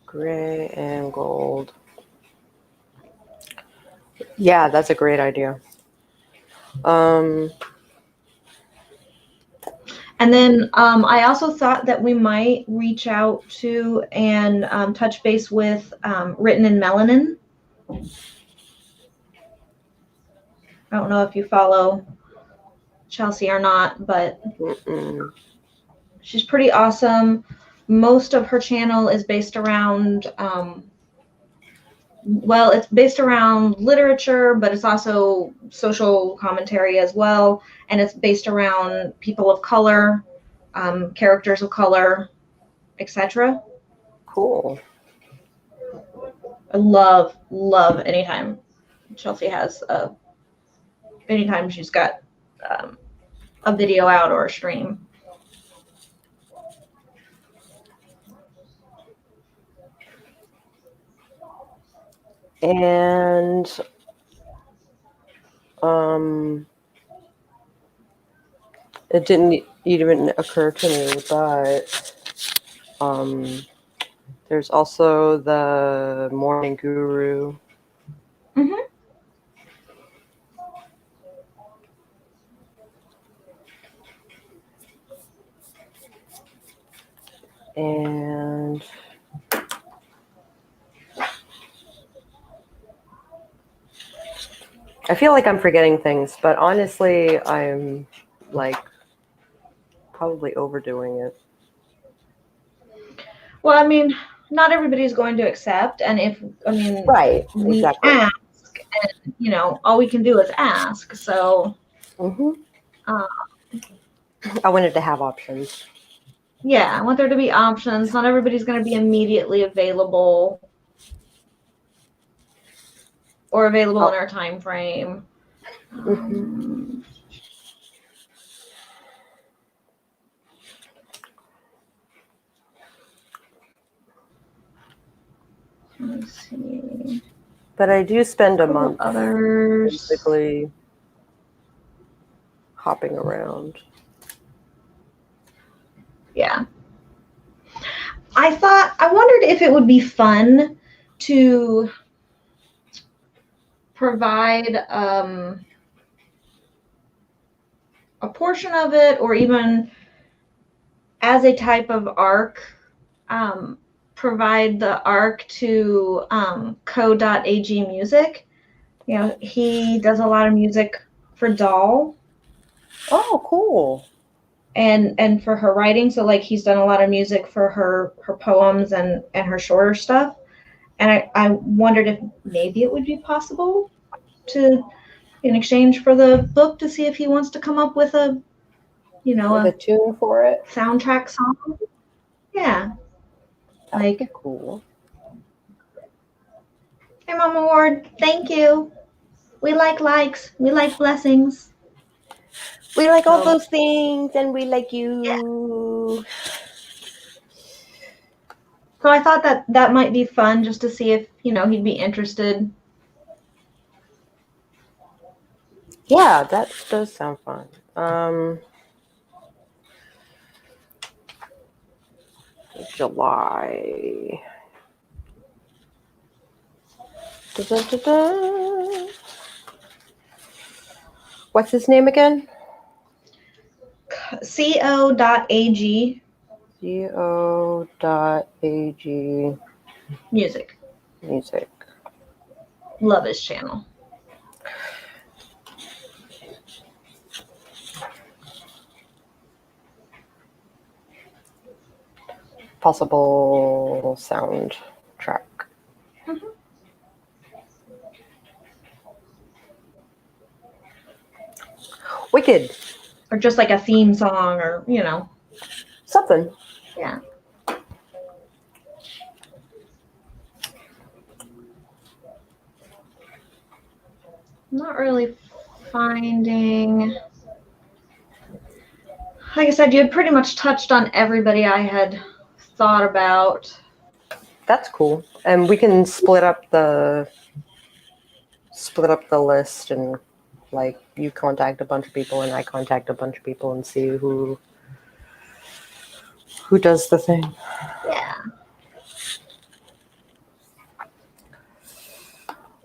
Gray and gold. Yeah, that's a great idea. And then I also thought that we might reach out to and touch base with Written in Melanin. I don't know if you follow Chelsea or not, but she's pretty awesome. Most of her channel is based around, it's based around literature, but it's also social commentary as well. And it's based around people of color, characters of color, etc. Cool. I love anytime Chelsea has anytime she's got a video out or a stream. And it didn't even occur to me, but there's also the Morning Guru. Mm-hmm. And I feel like I'm forgetting things, but honestly, I'm like probably overdoing it. Well, I mean, not everybody's going to accept, and Right, we exactly. ask, and all we can do is ask. So, I wanted to have options. yeah, I want there to be options. Not everybody's going to be immediately available or available in our time frame. Let's see. But I do spend a month basically hopping around. Yeah. I wondered if it would be fun to provide a portion of it, or even as a type of arc, provide the arc to co.ag music. He does a lot of music for Doll. Oh, cool. And for her writing, so like he's done a lot of music for her poems and her shorter stuff. And I wondered if maybe it would be possible to, in exchange for the book, to see if he wants to come up with a tune for it, soundtrack song. Yeah. That would be cool. Hey, Mama Ward, thank you. We like likes. We like blessings. We like all those things, and we like you. Yeah. So I thought that might be fun, just to see if he'd be interested. Yeah, that does sound fun. July. Da-da-da-da. What's his name again? co.ag co.ag music. music. Love his channel. Possible soundtrack. Mhm. Wicked. Or just like a theme song, or Something. yeah. Not really finding. Like I said, you had pretty much touched on everybody I had thought about. That's cool. And we can split up the list, and like you contact a bunch of people and I contact a bunch of people and see who does the thing. Yeah.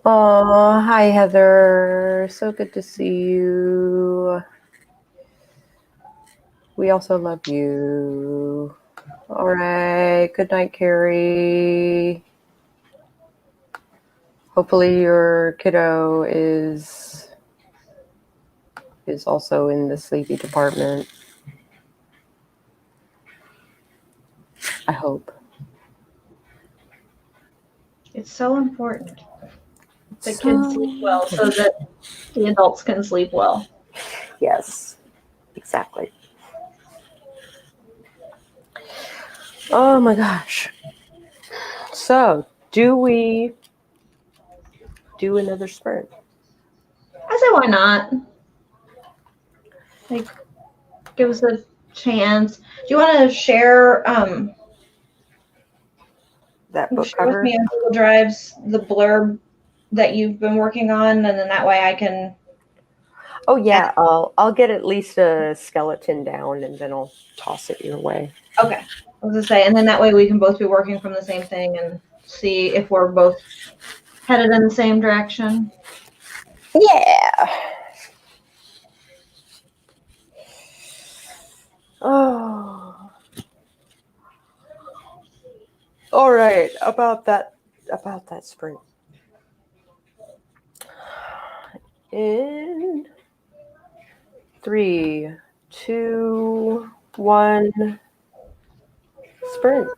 Oh, hi Heather. So good to see you. We also love you. All right. Good night, Carrie. Hopefully your kiddo is also in the sleepy department. I hope. It's so important that kids sleep well so that the adults can sleep well. Yes, exactly. Oh my gosh. So, do we do another sprint? I say, why not? Like, give us a chance. Do you want to share That book share with cover? me on Google Drives the blurb that you've been working on, and then that way I can. Oh yeah, I'll get at least a skeleton down and then I'll toss it your way. Okay. I was gonna say, and then that way we can both be working from the same thing and see if we're both headed in the same direction. Yeah. Oh. All right, about that sprint. In 3, 2, 1, sprint.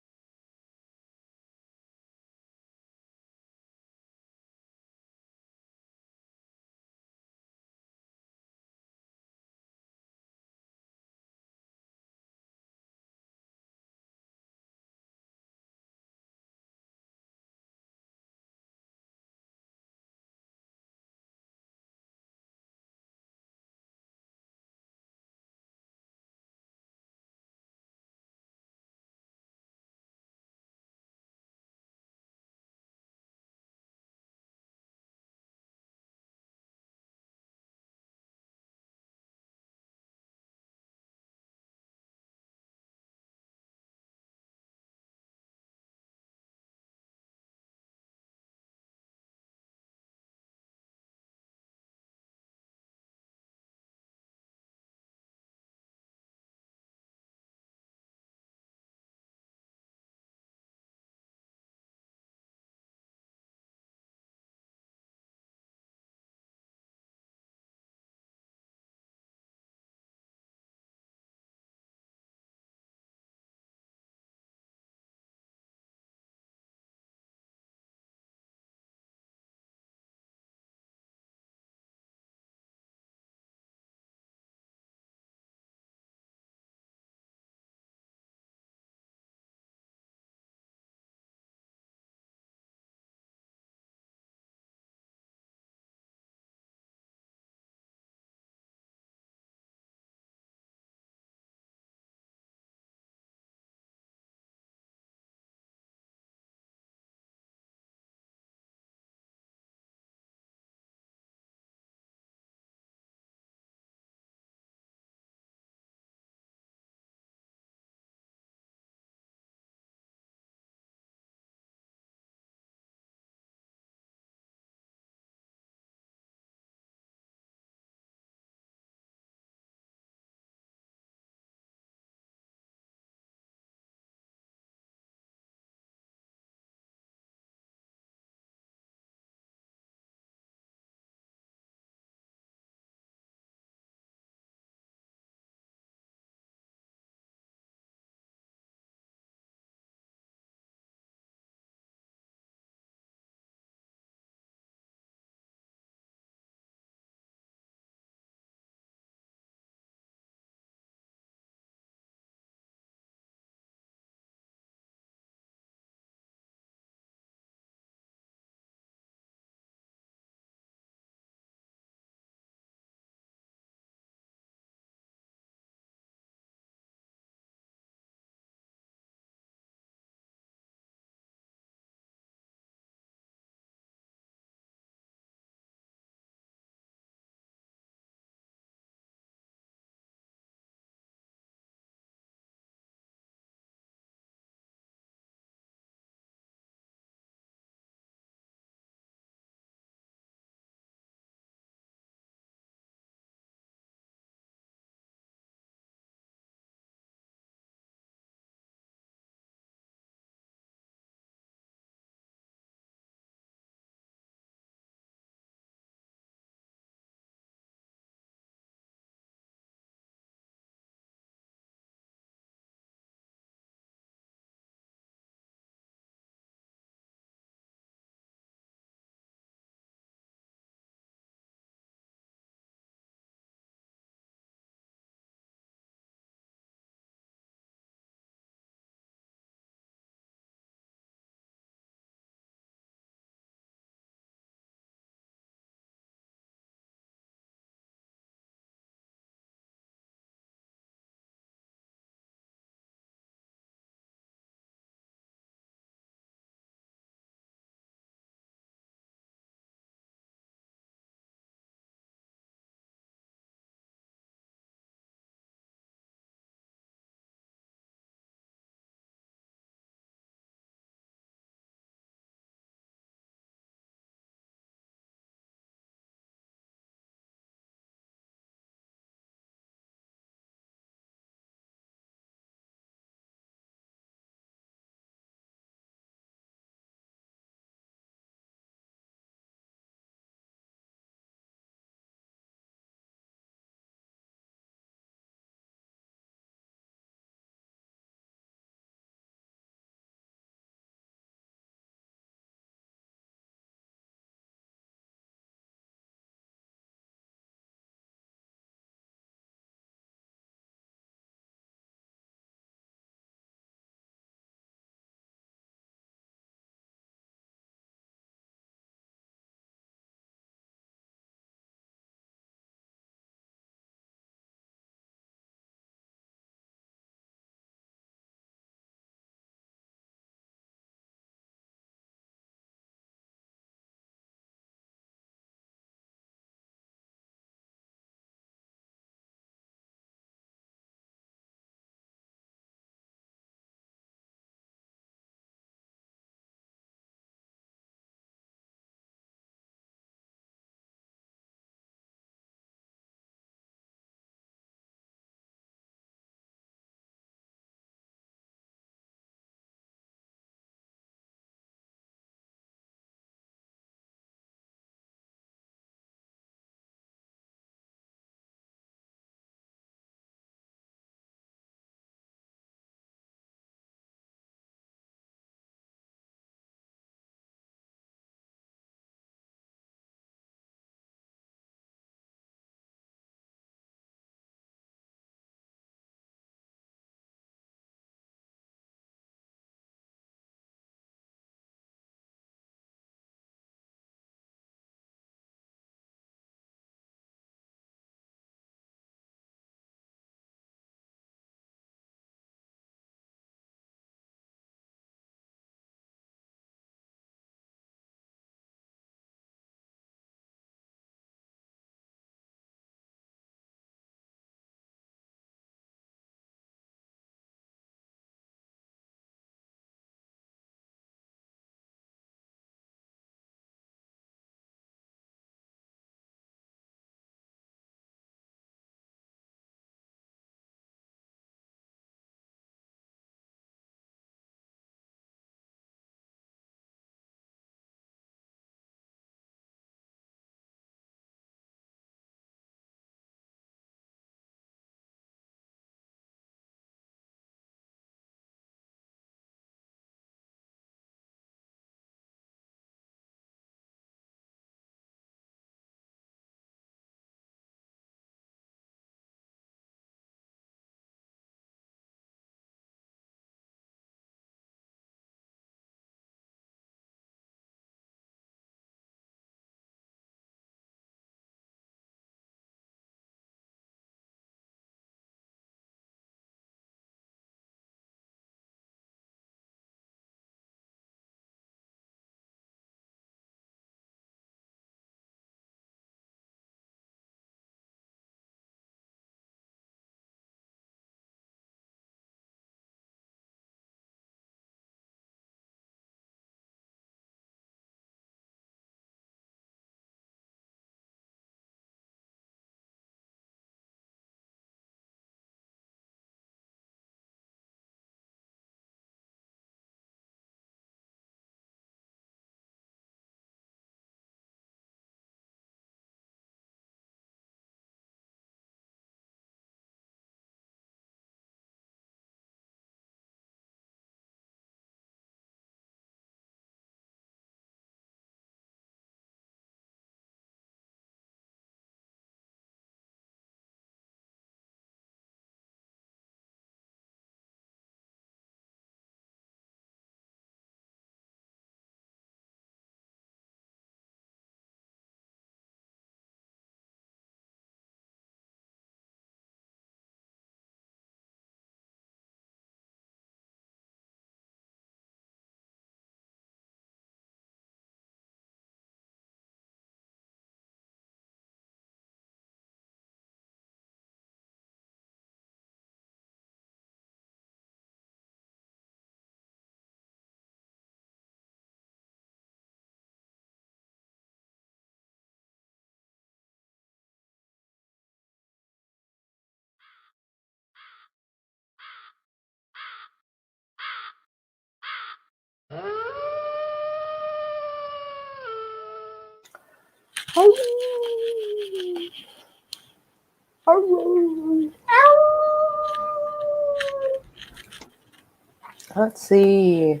Let's see.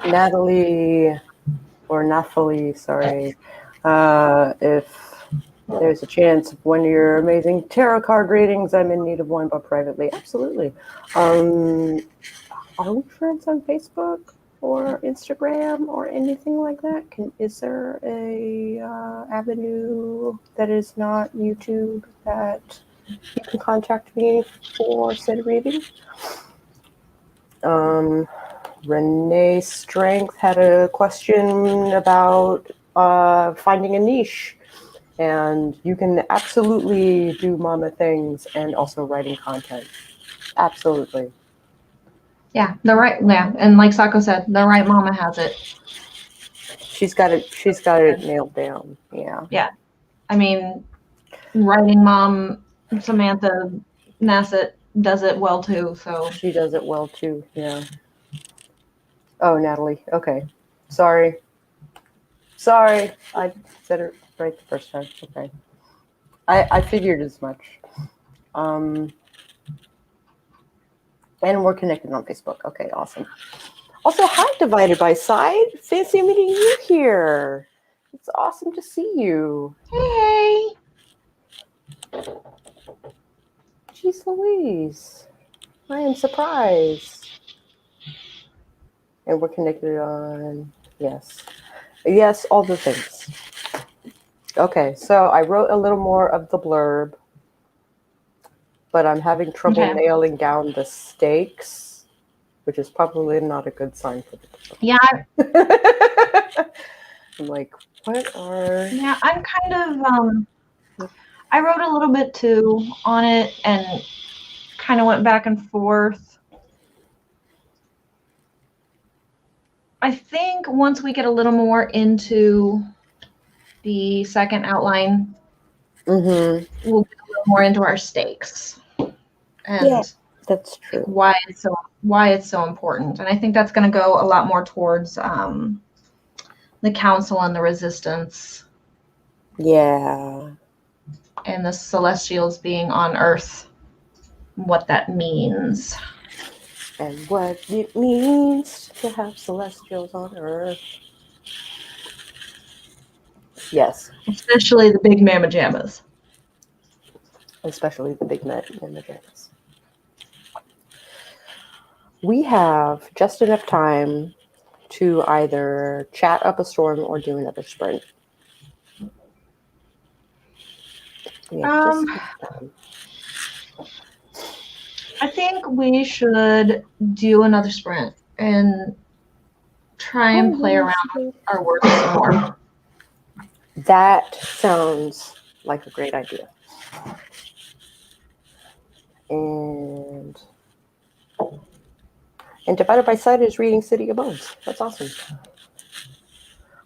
Natalie, or Nathalie, sorry. If there's a chance of one of your amazing tarot card readings, I'm in need of one, but privately. Absolutely. Are we friends on Facebook or Instagram or anything like that? Is there a avenue that is not YouTube that you can contact me for said reading? Renee Strength had a question about finding a niche. And you can absolutely do mama things and also writing content. Absolutely. Yeah, and like Sako said, the right mama has it. She's got it nailed down. Yeah. Yeah. I mean, writing mom, Samantha Nassett does it well too, so. She does it well too, yeah. Oh, Natalie. Okay. Sorry. I said it right the first time. Okay. I figured as much. And we're connected on Facebook. Okay, awesome. Also, hi, Divided by Side. Fancy meeting you here. It's awesome to see you. Hey. Jeez Louise. I am surprised. And we're connected on, yes. Yes, all the things. Okay, so I wrote a little more of the blurb, but I'm having trouble nailing down the stakes, which is probably not a good sign for the book. Yeah. I'm like, what are... Yeah, I'm kind of, I wrote a little bit too on it and kind of went back and forth. I think once we get a little more into the second outline, we'll get a little more into our stakes and yeah, that's true. Why it's so important. And I think that's going to go a lot more towards the council and the resistance. Yeah. And the celestials being on Earth, what that means. And what it means to have celestials on Earth. Yes. Especially the big mamma jammas. Especially the big mamma jammas. We have just enough time to either chat up a storm or do another sprint. I think we should do another sprint and try and play around with our words some more. That sounds like a great idea. And Divided by Sight is reading City of Bones. That's awesome.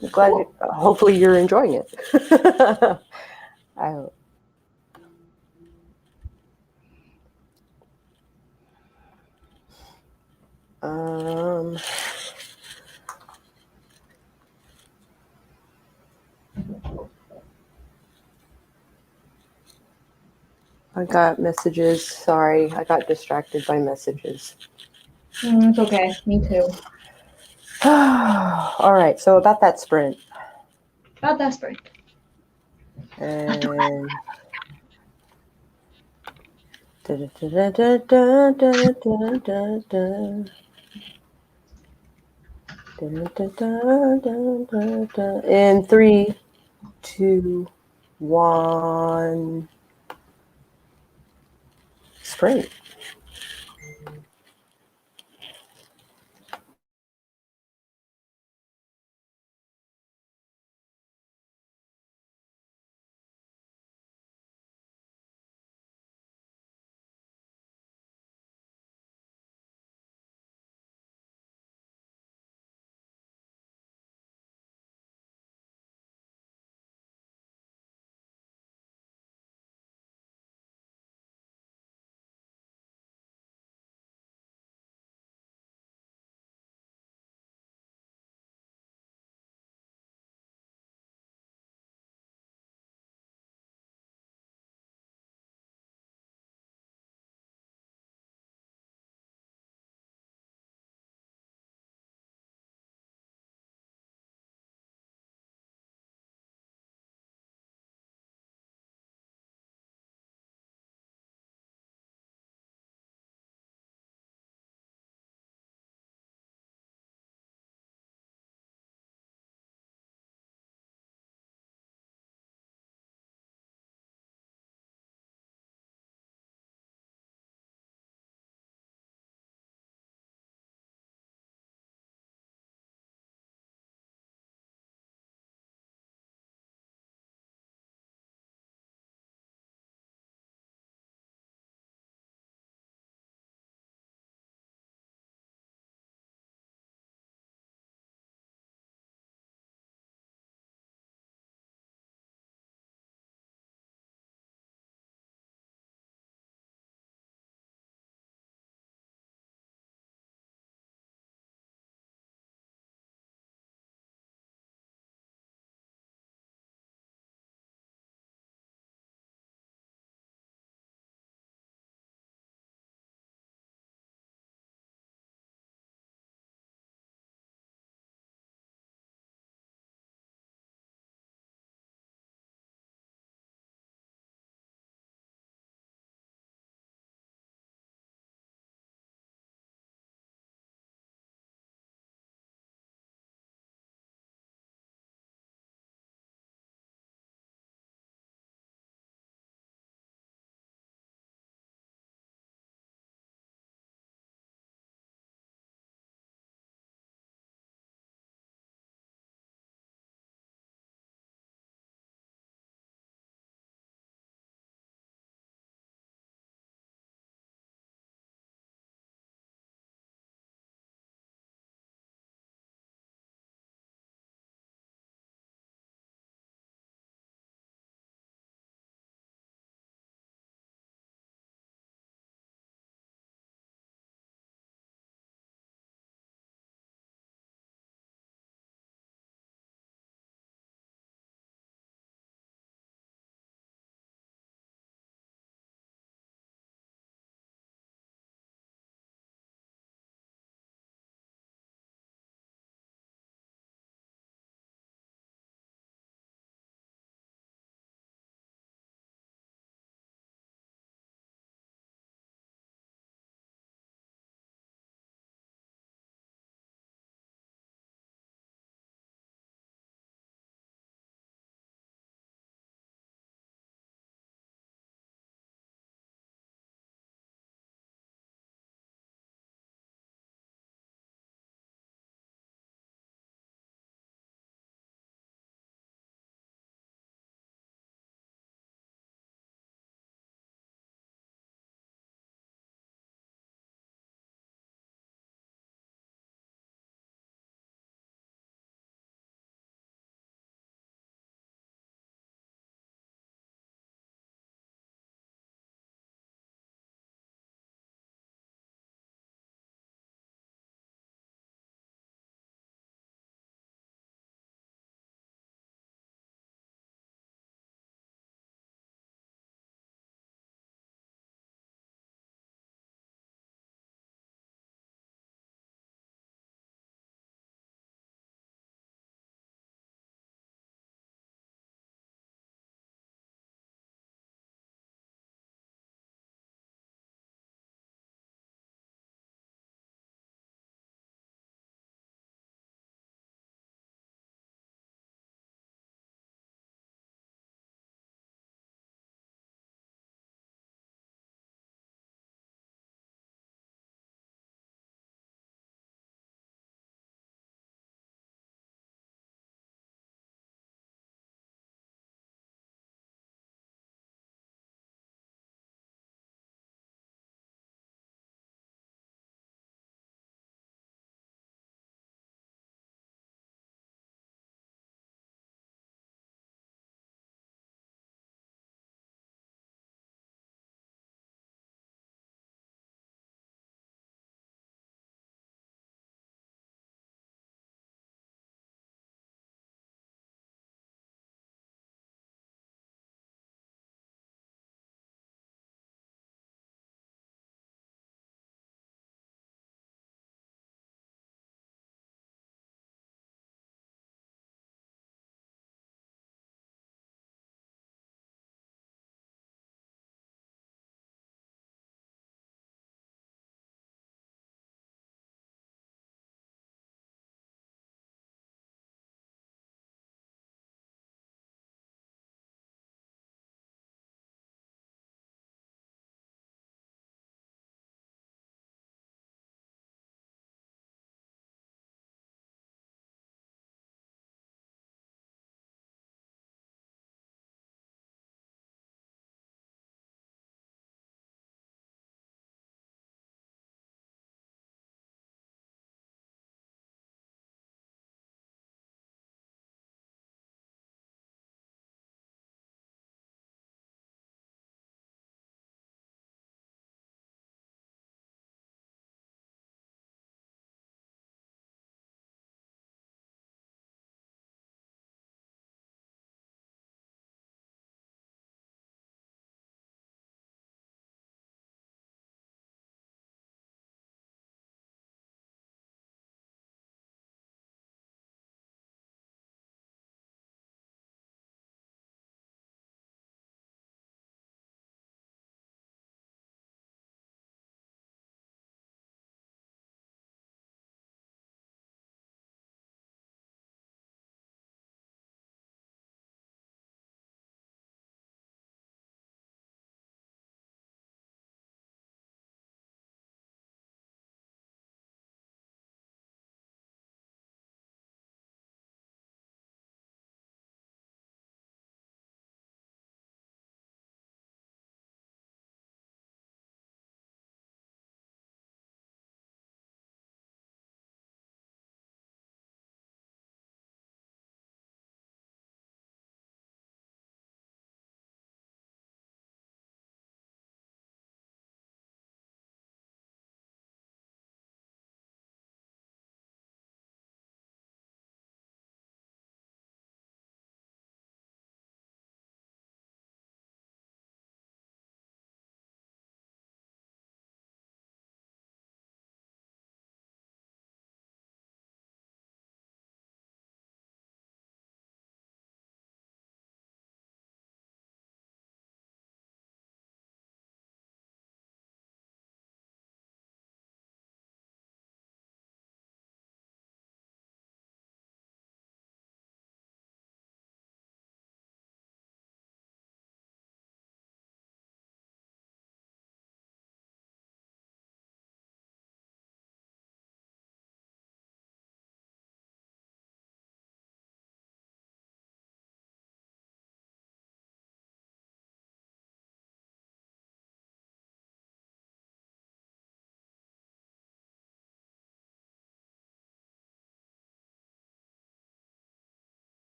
I'm glad. Hopefully you're enjoying it. I hope. I got messages. Sorry, I got distracted by messages. It's okay. Me too. All right. So about that sprint. About that sprint. And in 3, 2, 1, sprint.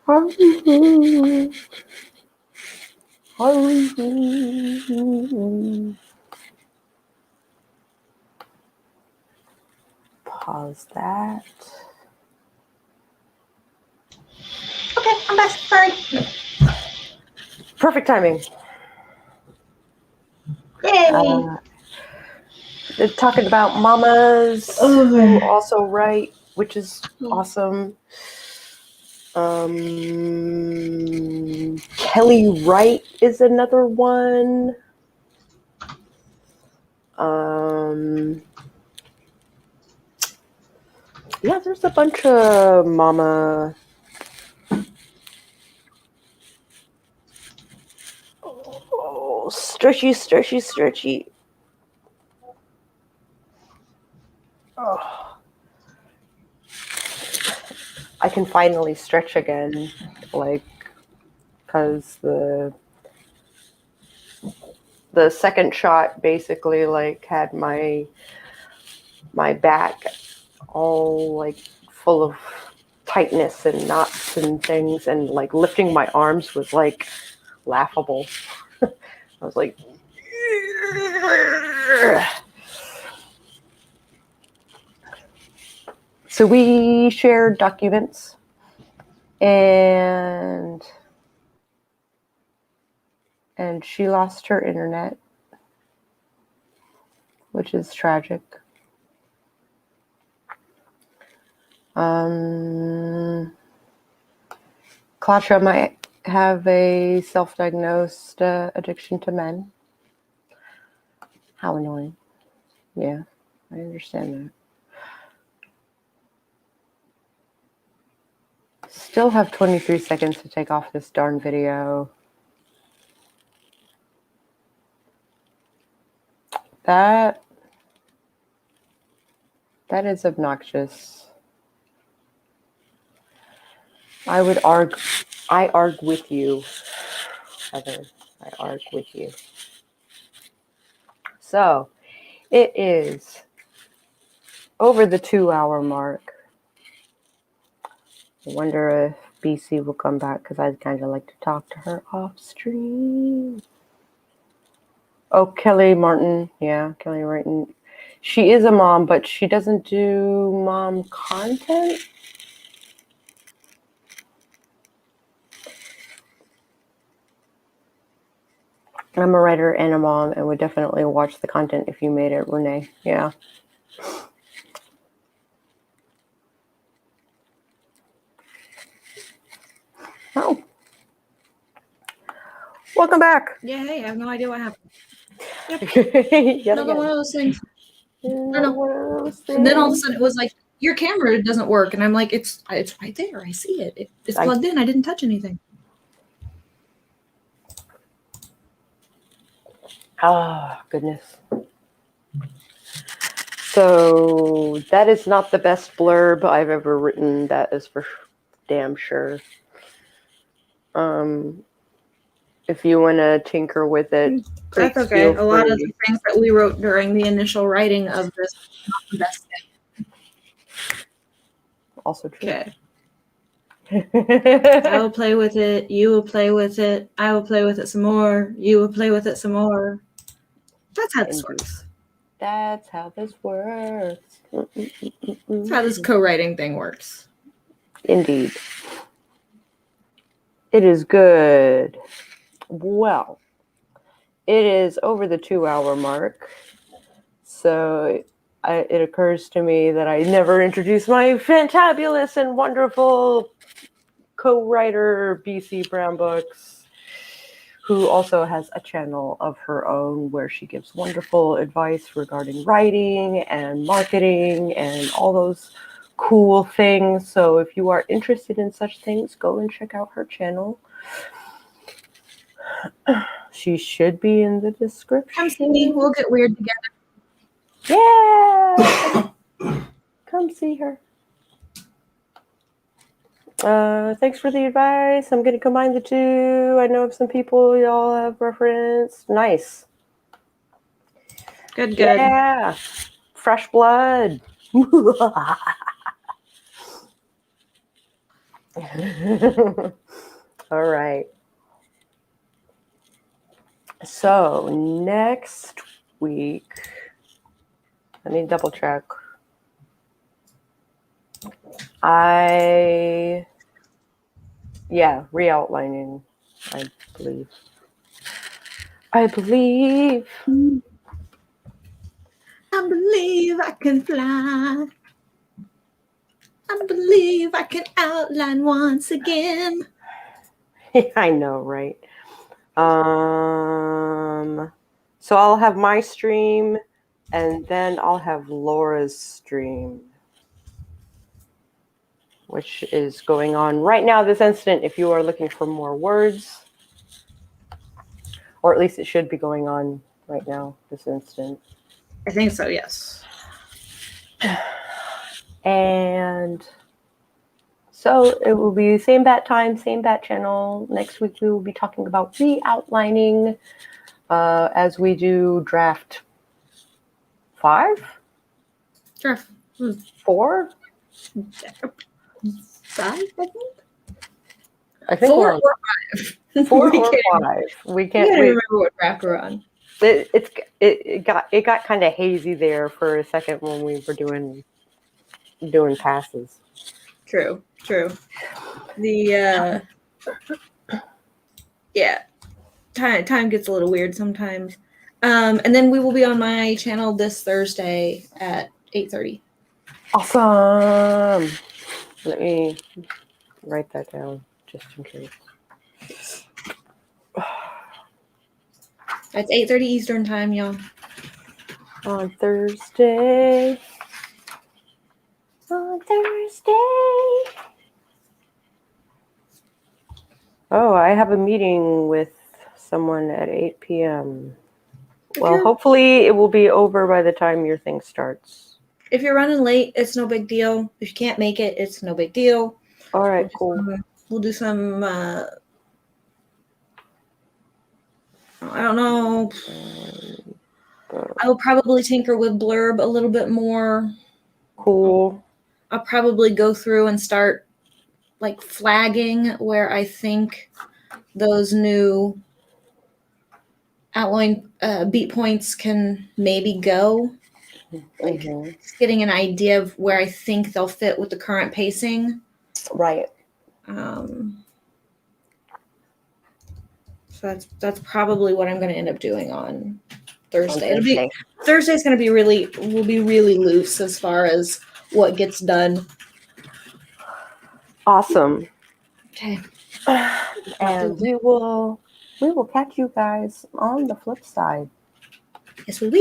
Pause that. Okay, I'm back. Sorry. Perfect timing. Yay. They're talking about mamas who also write, which is awesome. Kelly Wright is another one. Yeah, there's a bunch of mama. Oh, stretchy. Oh. I can finally stretch again, like, because the second shot basically like had my back all like full of tightness and knots and things, and like lifting my arms was like laughable. I was like, so we shared documents, and she lost her internet, which is tragic. Klasha might have a self-diagnosed addiction to men. How annoying. Yeah, I understand that. Still have 23 seconds to take off this darn video. That is obnoxious. I argue with you, Heather. I argue with you. So, it is over the 2-hour mark. I wonder if BC will come back, because I'd kind of like to talk to her off stream. Oh, Kelly Martin. Yeah, Kelly Martin. She is a mom, but she doesn't do mom content. I'm a writer and a mom, and would definitely watch the content if you made it, Renee. Yeah. Oh. Welcome back. Yeah, hey, I have no idea what happened. Yep. Another one of those things. And then all of a sudden it was like, your camera doesn't work. And I'm like, it's right there. I see it. It's plugged in. I didn't touch anything. Oh, goodness. So that is not the best blurb I've ever written. That is for damn sure. If you want to tinker with it, that's okay. A lot of the things that we wrote during the initial writing of this are not the best thing. Also true. Okay. I will play with it. You will play with it. I will play with it some more. You will play with it some more. That's how this works. That's how this works. That's how this co-writing thing works. Indeed. It is good. Well, it is over the 2-hour mark. So it occurs to me that I never introduced my fantabulous and wonderful co-writer, BC Brown Books, who also has a channel of her own where she gives wonderful advice regarding writing and marketing and all those cool things. So if you are interested in such things, go and check out her channel. She should be in the description. Come see me. We'll get weird together. Yeah! Come see her. Thanks for the advice. I'm going to combine the two. I know of some people y'all have referenced. Nice. Good. Yeah. Fresh blood. All right. So next week, let me double check. Re-outlining, I believe. I believe I can fly. I believe I can outline once again. I know, right? So I'll have my stream, and then I'll have Laura's stream, which is going on right now this instant if you are looking for more words. Or at least it should be going on right now this instant. I think so, yes. And so it will be same bat time, same bat channel. Next week we will be talking about re-outlining as we do draft 5? Draft 4? 5, I think. I think 4 we're or 5. 4 we or can't, 5. We I can't can't wait. remember what draft we're on. It got kind of hazy there for a second when we were doing passes. True. The yeah, time gets a little weird sometimes. And then we will be on my channel this Thursday at 8:30. Awesome. Let me write that down just in case. That's 8:30 Eastern time, y'all. On Thursday. Oh, I have a meeting with someone at 8 p.m. Well, hopefully it will be over by the time your thing starts. If you're running late, it's no big deal. If you can't make it, it's no big deal. All right, cool. We'll do some, I don't know. I'll probably tinker with Blurb a little bit more. Cool. I'll probably go through and start like flagging where I think those new outline beat points can maybe go. Like getting an idea of where I think they'll fit with the current pacing. Right. So that's probably what I'm going to end up doing on Thursday. Thursday's going to will be really loose as far as what gets done. Awesome. Okay. And we will catch you guys on the flip side. Yes, we will.